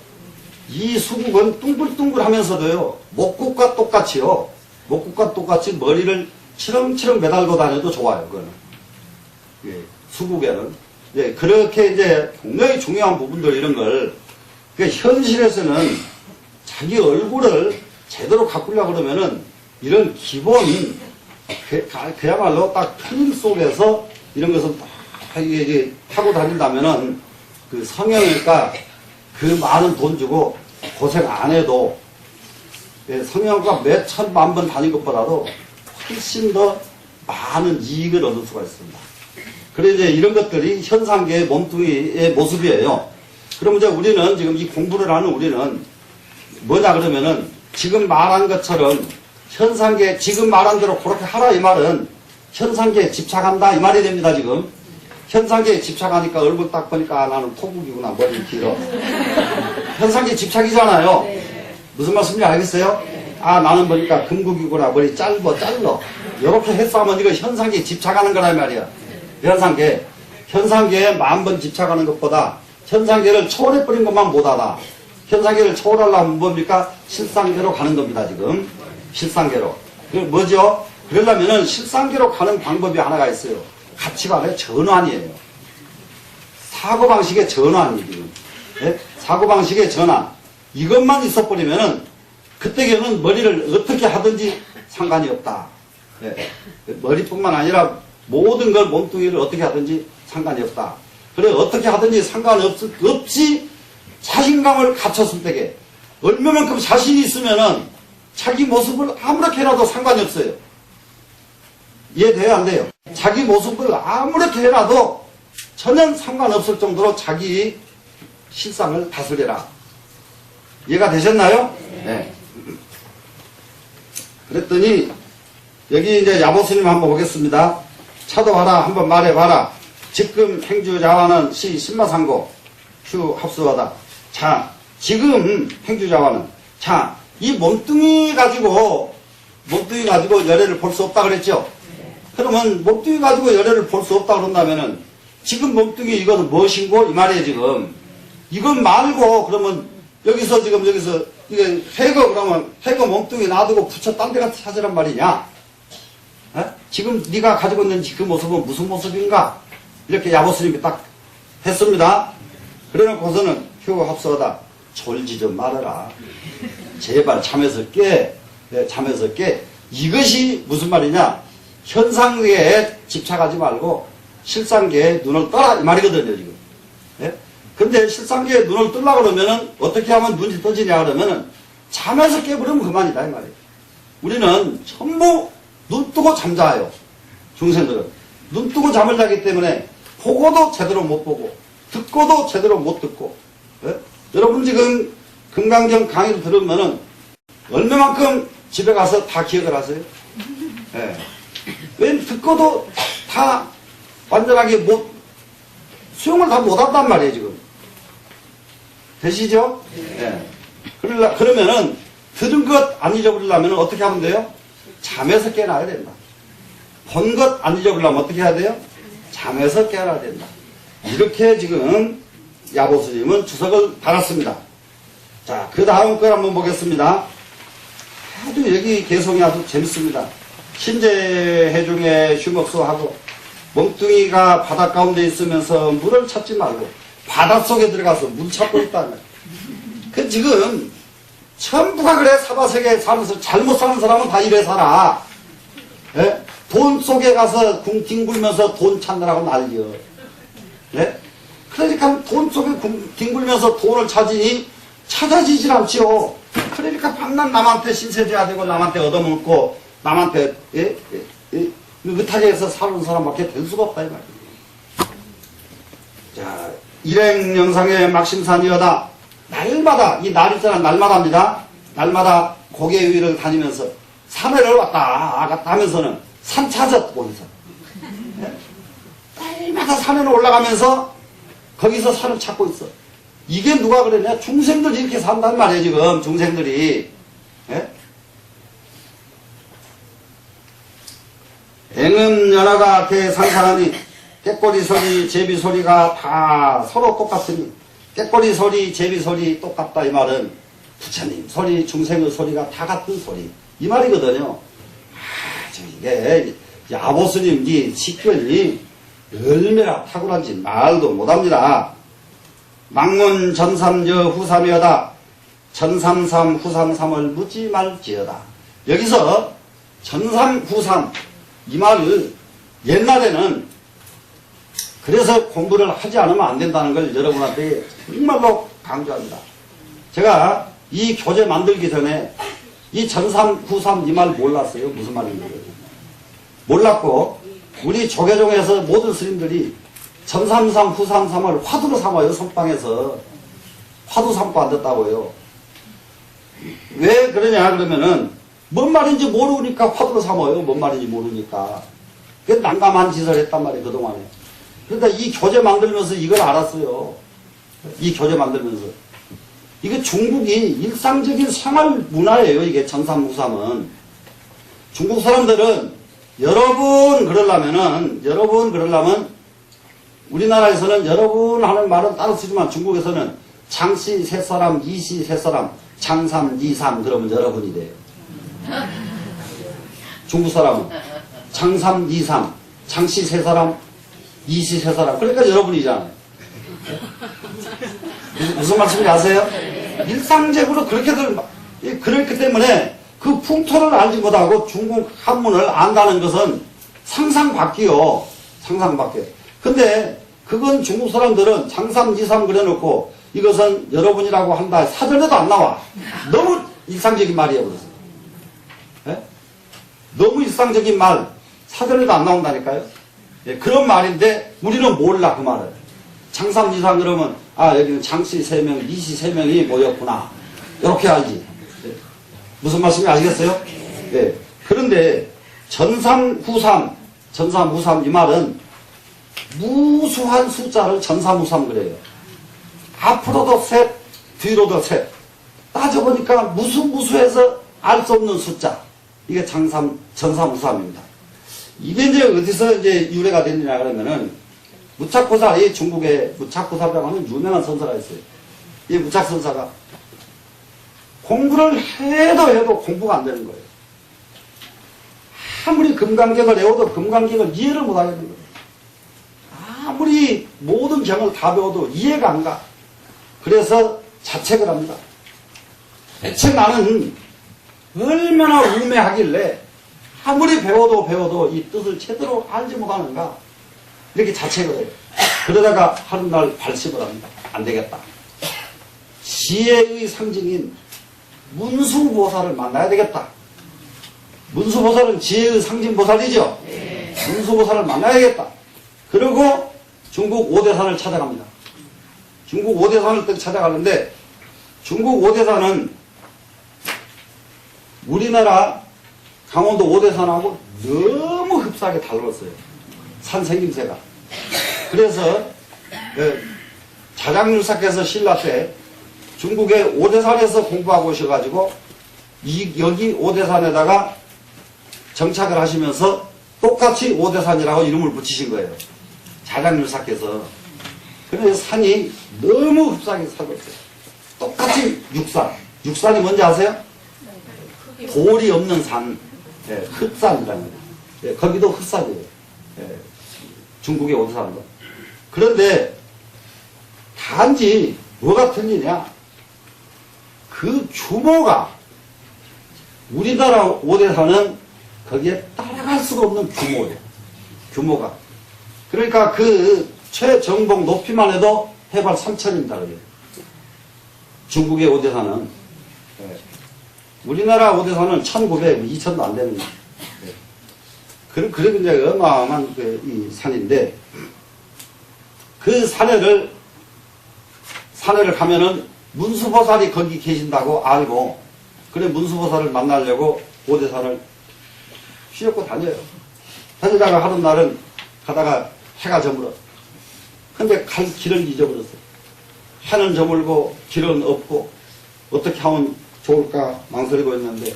이 수국은 둥글둥글 하면서도요, 목국과 똑같이요, 머리를 치렁치렁 매달고 다녀도 좋아요, 그거는. 수국에는. 그렇게 이제 굉장히 중요한 부분들 이런 걸, 현실에서는 자기 얼굴을 제대로 가꾸려고 그러면은 이런 기본, 그야말로 딱 필름 속에서 이런 것을 딱 하고 다닌다면은 그 성형외과 그 많은 돈 주고 고생 안 해도 성형외과 몇 천만 번 다닌 것보다도 훨씬 더 많은 이익을 얻을 수가 있습니다. 그래서 이제 이런 것들이 현상계의 몸뚱이의 모습이에요. 그럼 이제 우리는 지금 이 공부를 하는 우리는 뭐냐 그러면은 지금 말한 것처럼 현상계 지금 말한 대로 그렇게 하라 이 말은 현상계에 집착한다 이 말이 됩니다. 지금 현상계에 집착하니까 얼굴 딱 보니까 나는 토국이구나 머리 길어. 현상계에 집착이잖아요. 무슨 말씀인지 알겠어요? 아 나는 보니까 금국이구나 머리 짧어 이렇게 해서 하면 이거 현상계에 집착하는 거란 말이야. 현상계에 만 번 집착하는 것보다 현상계를 초월해버린 것만 못하다. 현상계를 초월하려면 뭡니까? 실상계로 가는 겁니다, 지금. 실상계로. 뭐죠? 그러려면은 실상계로 가는 방법이 하나가 있어요. 가치관의 전환이에요. 사고방식의 전환이에요, 지금. 네? 사고방식의 전환. 이것만 있어버리면은 그때에는 머리를 어떻게 하든지 상관이 없다. 네. 머리뿐만 아니라 모든 걸 몸뚱이를 어떻게 하든지 상관이 없다. 그래 어떻게 하든지 상관없이 자신감을 갖췄을 때에 얼마만큼 자신이 있으면은 자기 모습을 아무렇게 해놔도 상관이 없어요. 이해돼요 안 돼요? 자기 모습을 아무렇게 해놔도 전혀 상관없을 정도로 자기 실상을 다스려라. 이해가 되셨나요? 네. 그랬더니 여기 이제 야보스님 한번 보겠습니다. 차도하라 한번 말해봐라. 지금 행주자와는 시 신마상고 휴 합수하다. 자, 지금 행주자와는 자, 이 몸뚱이 가지고 열애를 볼 수 없다 그랬죠? 그러면 몸뚱이 가지고 열애를 볼 수 없다 그런다면은 지금 몸뚱이 이거는 무엇인고? 이 말이에요, 지금. 이건 말고 그러면 여기서 이게 회거 그러면 회거 몸뚱이 놔두고 붙여 딴 데 가서 찾으란 말이냐? 에? 지금 네가 가지고 있는 그 모습은 무슨 모습인가? 이렇게 야보스님이 딱 했습니다. 그래놓고서는 휴 합수하다. 졸지 좀 말아라. 제발 잠에서 깨. 네, 잠에서 깨. 이것이 무슨 말이냐? 현상계에 집착하지 말고 실상계에 눈을 떠라 이 말이거든요, 지금. 예? 근데 실상계에 눈을 뜨려고 그러면은 어떻게 하면 눈이 떠지냐 그러면은 잠에서 깨버리면 그만이다 이 말이에요. 우리는 전부 눈 뜨고 잠자요. 중생들은 눈 뜨고 잠을 자기 때문에 보고도 제대로 못 보고 듣고도 제대로 못 듣고. 예? 여러분 지금 금강경 강의를 들으면은 얼마만큼 집에 가서 다 기억을 하세요? 예. 왜 듣고도 다 완전하게 수용을 다 못한단 말이에요, 지금. 되시죠? 예. 그러면은, 들은 것 안 잊어버리려면 어떻게 하면 돼요? 잠에서 깨어나야 된다. 본 것 안 잊어버리려면 어떻게 해야 돼요? 잠에서 깨어나야 된다. 이렇게 지금 야보스님은 주석을 달았습니다. 자, 그 다음 걸 한번 보겠습니다. 아주 여기 개성이 아주 재밌습니다. 신재해 중에 휴목수하고 멍뚱이가 바닷 가운데 있으면서 물을 찾지 말고 바닷속에 들어가서 물 찾고 있다는. 그 지금 전부가 그래. 사바세계에 살면서 잘못 사는 사람은 다 이래 살아. 예? 돈 속에 가서 궁 뒹굴면서 돈 찾느라고 난리여. 예? 그러니까 돈 속에 궁 뒹굴면서 돈을 찾으니 찾아지질 않지요. 그러니까 밤낮 남한테 신세져야 되고 남한테 얻어먹고 남한테 의타지에서 사는 사람밖에 될 수가 없다 이 말이에요. 자, 일행영상의 막심산이여다. 날마다 이 날 있잖아. 날마다입니다. 날마다 고개 위를 다니면서 산에를 왔다 갔다 하면서는 산 찾았고 거기서 날마다 산에는 올라가면서 거기서 산을 찾고 있어. 이게 누가 그랬냐? 중생들이 이렇게 산단 말이에요, 지금. 중생들이. 예? 앵음연화가 대상사하니 깨꼬리 소리, 제비 소리가 다 서로 똑같으니 깨꼬리 소리, 제비 소리 똑같다 이 말은 부처님 소리, 중생의 소리가 다 같은 소리 이 말이거든요. 이게 아보스님 이 식견이 얼마나 탁월한지 말도 못합니다. 망문 전삼저 후삼이여다. 전삼삼 후삼삼을 묻지 말지어다. 여기서 전삼 후삼 이 말을 옛날에는 그래서 공부를 하지 않으면 안 된다는 걸 여러분한테 정말로 강조합니다. 제가 이 교재 만들기 전에 이 전삼 후삼 이 말 몰랐어요. 무슨 말인지 몰랐고 우리 조계종에서 모든 스님들이 전삼삼 후삼삼을 화두로 삼아요. 선방에서 화두 삼고 앉았다고요. 왜 그러냐 그러면은 뭔 말인지 모르니까 화두로 삼아요. 뭔 말인지 모르니까. 그래서 난감한 짓을 했단 말이에요. 그동안에. 그러니까 이 교재 만들면서 이걸 알았어요. 이 교재 만들면서. 이게 중국이 일상적인 생활 문화예요. 이게 전삼후삼은. 중국 사람들은 여러분 그러려면 우리나라에서는 여러분 하는 말은 따로 쓰지만 중국에서는 장씨 세 사람, 이씨 세 사람, 장삼, 이삼 그러면 여러분이 돼요. 중국 사람은 장삼, 이삼, 장씨 세 사람, 이씨 세 사람 그러니까 여러분이잖아요. 무슨 말씀인지 아세요? 일상적으로 그렇게들 그렇기 때문에 그 풍토를 알지 못하고 중국 한문을 안다는 것은 상상 밖이요. 상상 밖에. 근데 그건 중국 사람들은 장삼, 이삼 그려놓고 이것은 여러분이라고 한다. 사전에도 안 나와. 너무 일상적인 말이에요. 그래서. 예? 너무 일상적인 말. 사전에도 안 나온다니까요. 예, 그런 말인데 우리는 몰라 그 말을. 장삼, 이삼 그러면 아 여기는 장씨 3명, 이씨 3명이 모였구나. 이렇게 알지. 예. 무슨 말씀인지 아시겠어요? 네. 그런데 전삼후삼 이 말은 무수한 숫자를 전삼후삼 그래요. 앞으로도 셋, 뒤로도 셋. 따져보니까 무수해서 알 수 없는 숫자. 이게 전삼후삼입니다. 이게 이제 어디서 이제 유래가 됐느냐 그러면은 무착보살이 중국의 무착보살이라고 하는 유명한 선사가 있어요. 이 무착선사가 공부를 해도 공부가 안 되는 거예요. 아무리 금강경을 외워도 금강경을 이해를 못 하겠는 거예요. 아무리 모든 경을 다 배워도 이해가 안 가. 그래서 자책을 합니다. 대체 나는 얼마나 우매하길래 아무리 배워도 이 뜻을 제대로 알지 못하는가. 이렇게 자책을 해요. 그러다가 하루 날 발심을 합니다. 안 되겠다. 지혜의 상징인 문수보살을 만나야 되겠다. 문수보살은 지혜의 상징보살이죠. 문수보살을 만나야겠다. 그리고 중국 오대산을 찾아갑니다. 중국 오대산을 딱 찾아가는데 중국 오대산은 우리나라 강원도 오대산하고 너무 흡사하게 닮았어요. 산 생김새가. 그래서 자장률사께서 신라 때 중국의 오대산에서 공부하고 오셔가지고 여기 오대산에다가 정착을 하시면서 똑같이 오대산이라고 이름을 붙이신 거예요. 자장률사께서. 그래서 산이 너무 흡사하게 살고 있어요. 똑같이 육산. 육산이 뭔지 아세요? 돌이 없는 산. 흑산이라는 거예요. 거기도 흑산이에요. 중국의 오대산도. 그런데 단지 뭐가 틀리냐? 그 규모가 우리나라 오대산은 거기에 따라갈 수가 없는 규모예요. 규모가. 그러니까 그 최정봉 높이만 해도 해발 3,000입니다. 그래요. 중국의 오대산은. 우리나라 오대산은 1,900, 2,000도 안 되는 거예요. 그리고 이제 어마어마한 이 산인데, 그 산에를 가면은 문수보살이 거기 계신다고 알고, 그래 문수보살을 만나려고 오대산을 휘젓고 다녀요. 다니다가 하는 날은 가다가 해가 저물어. 근데 갈 길을 잊어버렸어요. 해는 저물고 길은 없고 어떻게 하면 좋을까 망설이고 있는데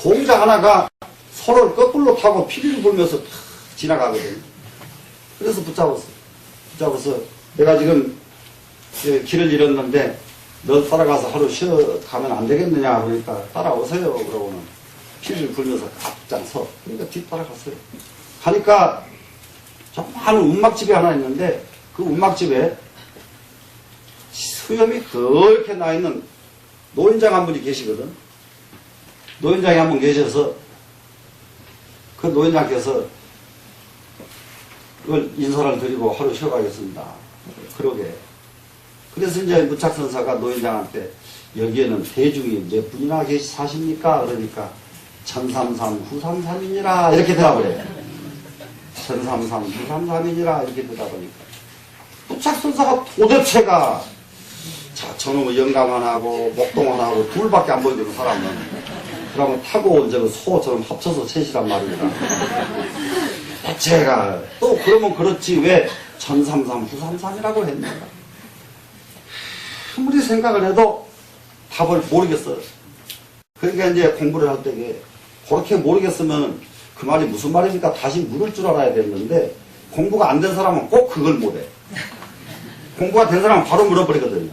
동자 하나가 소를 거꾸로 타고 피리를 불면서 탁 지나가거든요. 그래서 붙잡아서 내가 지금 길을 잃었는데 너 따라가서 하루 쉬어가면 안 되겠느냐 그러니까 따라오세요. 그러고는 피리를 불면서 앞장서. 그러니까 뒤따라갔어요. 가니까 정말 운막집이 하나 있는데 그 운막집에 수염이 그렇게 나있는 노인장 한 분이 계시거든. 노인장이 한 분 계셔서 그 노인장께서 그걸 인사를 드리고 하루 쉬어가겠습니다. 그러게. 그래서 이제 무착선사가 노인장한테 여기에는 대중이 몇 분이나 사십니까? 그러니까 1033, 933이니라 이렇게 대답을 해요. 1033, 933이니라 이렇게 대답하니까 무착선사가 도대체가 자, 저놈의 영감 하나하고 목동 하나하고 둘밖에 안 보이는 사람은 그러면 타고 온 저는 소처럼 합쳐서 셋이란 말입니다. 제가 또 그러면 그렇지 왜 1033, 933이라고 했는가? 아무리 생각을 해도 답을 모르겠어요. 그러니까 이제 공부를 할 때에 그렇게 모르겠으면 그 말이 무슨 말입니까? 다시 물을 줄 알아야 되는데 공부가 안 된 사람은 꼭 그걸 못해. 공부가 된 사람은 바로 물어버리거든요.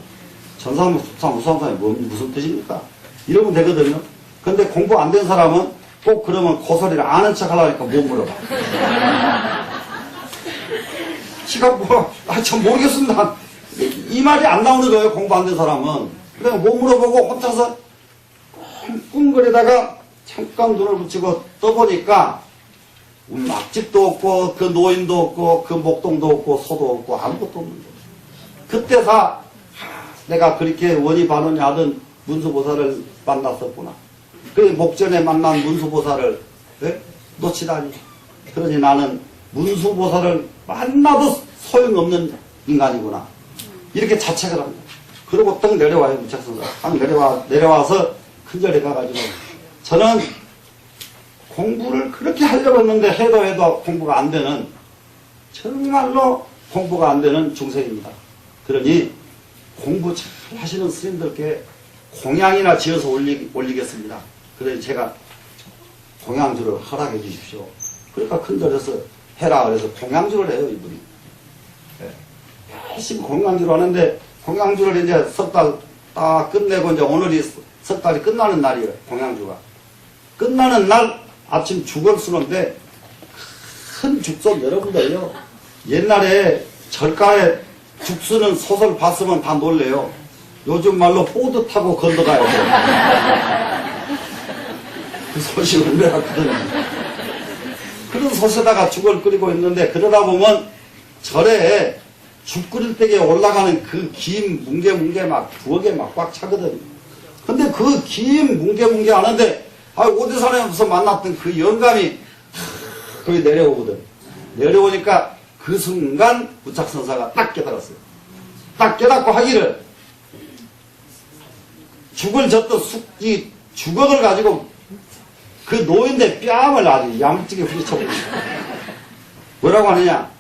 전삼후삼, 우삼삼이 무슨 뜻입니까? 이러면 되거든요. 근데 공부 안 된 사람은 꼭 그러면 고소리를 아는 척 하려니까 못 물어봐. 지가 전 모르겠습니다. 이 말이 안 나오는 거예요, 공부 안 된 사람은. 그냥 못 물어보고 혼자서 꿍꿍거리다가 잠깐 눈을 붙이고 떠보니까 막집도 없고, 그 노인도 없고, 그 목동도 없고, 소도 없고, 아무것도 없는 거예요. 그때서 내가 그렇게 원이 반원이 하던 문수보살을 만났었구나. 그 목전에 만난 문수보살을 놓치다니. 그러니 나는 문수보살을 만나도 소용없는 인간이구나. 이렇게 자책을 합니다. 그리고 딱 내려와요, 무착선사. 딱 내려와서 큰절에 가가지고 저는 공부를 그렇게 하려고 했는데 해도 공부가 안 되는, 정말로 공부가 안 되는 중생입니다. 그러니 공부 잘 하시는 스님들께 공양이나 지어서 올리겠습니다. 그래서 제가 공양주를 허락해 주십시오. 그러니까 큰절에서 해라 그래서 공양주를 해요, 이분이. 네. 열심히 공양주를 하는데, 공양주를 이제 석 달 딱 끝내고, 이제 오늘이 석 달이 끝나는 날이에요, 공양주가. 끝나는 날 아침 죽을 쓰는데, 큰 죽선 여러분들요, 옛날에 절가에 죽 쓰는 소설 봤으면 다 놀래요. 요즘 말로 보드 타고 건너가야 돼요. 그 소식 얼마나 크더니. 그런 솥에다가 죽을 끓이고 있는데, 그러다 보면 절에 죽 끓일 때에 올라가는 그 긴 뭉게뭉게 막 부엌에 막 꽉 차거든요. 근데 그 긴 뭉게뭉게 하는데, 오대산에서 만났던 그 영감이 거기 내려오거든. 내려오니까 그 순간 부착선사가 딱 깨달았어요. 딱 깨닫고 하기를, 죽을 졌던 이 주걱을 가지고 그 노인네 뺨을 아주 야무지게 후리쳐버렸어요. 뭐라고 하느냐?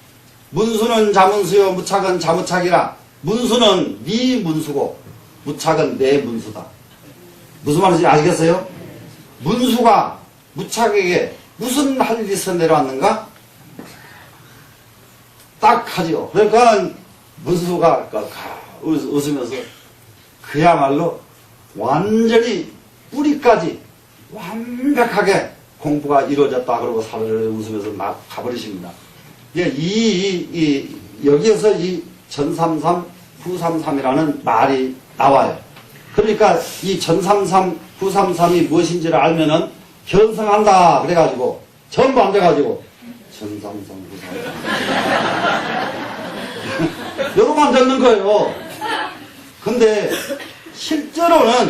문수는 자문수요, 무착은 자무착이라. 문수는 네 문수고, 무착은 내 문수다. 무슨 말인지 아시겠어요? 문수가 무착에게 무슨 할 일이 있어 내려왔는가? 딱 하지요. 그러니까 문수가 웃으면서 그야말로 완전히 뿌리까지 완벽하게 공부가 이루어졌다 그러고 사르르 웃으면서 막 가버리십니다. 여기에서 이 전삼삼 후삼삼이라는 말이 나와요. 그러니까 이 전삼삼 후삼삼이 무엇인지를 알면은 견성한다 그래가지고 전부 앉아가지고 전삼삼 후삼삼 여러분 앉는 거예요. 근데 실제로는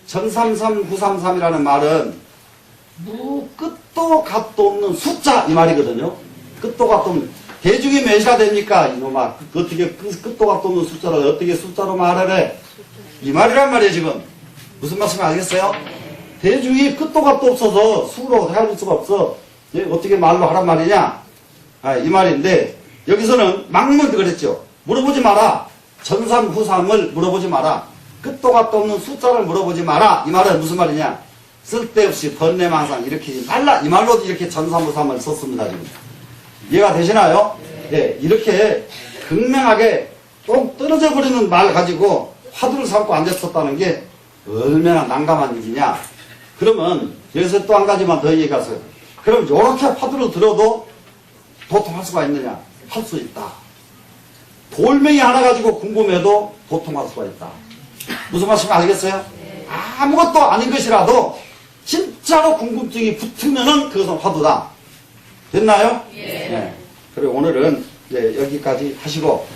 전삼삼 후삼삼이라는 말은 끝도 값도 없는 숫자 이 말이거든요. 끝도 값도 없는, 대중이 몇이나 됩니까? 이놈아, 어떻게 끝도 값도 없는 숫자를 어떻게 숫자로 말을 해? 이 말이란 말이에요. 지금 무슨 말씀인지 알겠어요? 대중이 끝도 값도 없어서 수로 헤아릴 수가 없어. 어떻게 말로 하란 말이냐? 이 말인데, 여기서는 막문 그랬죠. 물어보지 마라. 전삼 후삼을 물어보지 마라. 끝도 값도 없는 숫자를 물어보지 마라. 이 말은 무슨 말이냐? 쓸데없이 번뇌망상 일으키지 말라. 이 말로도 이렇게 전삼후삼을 썼습니다. 지금 이해가 되시나요? 네, 이렇게 극명하게 똥 떨어져 버리는 말 가지고 화두를 삼고 앉았었다는 게 얼마나 난감한 일이냐. 그러면 여기서 또 한 가지만 더 얘기하세요. 그럼 이렇게 화두를 들어도 도통할 수가 있느냐? 할 수 있다. 돌멩이 하나 가지고 궁금해도 도통할 수가 있다. 무슨 말씀인지 아시겠어요? 아무것도 아닌 것이라도 진짜로 궁금증이 붙으면은 그것은 화두다. 됐나요? 예. 네. 그리고 오늘은 이제 여기까지 하시고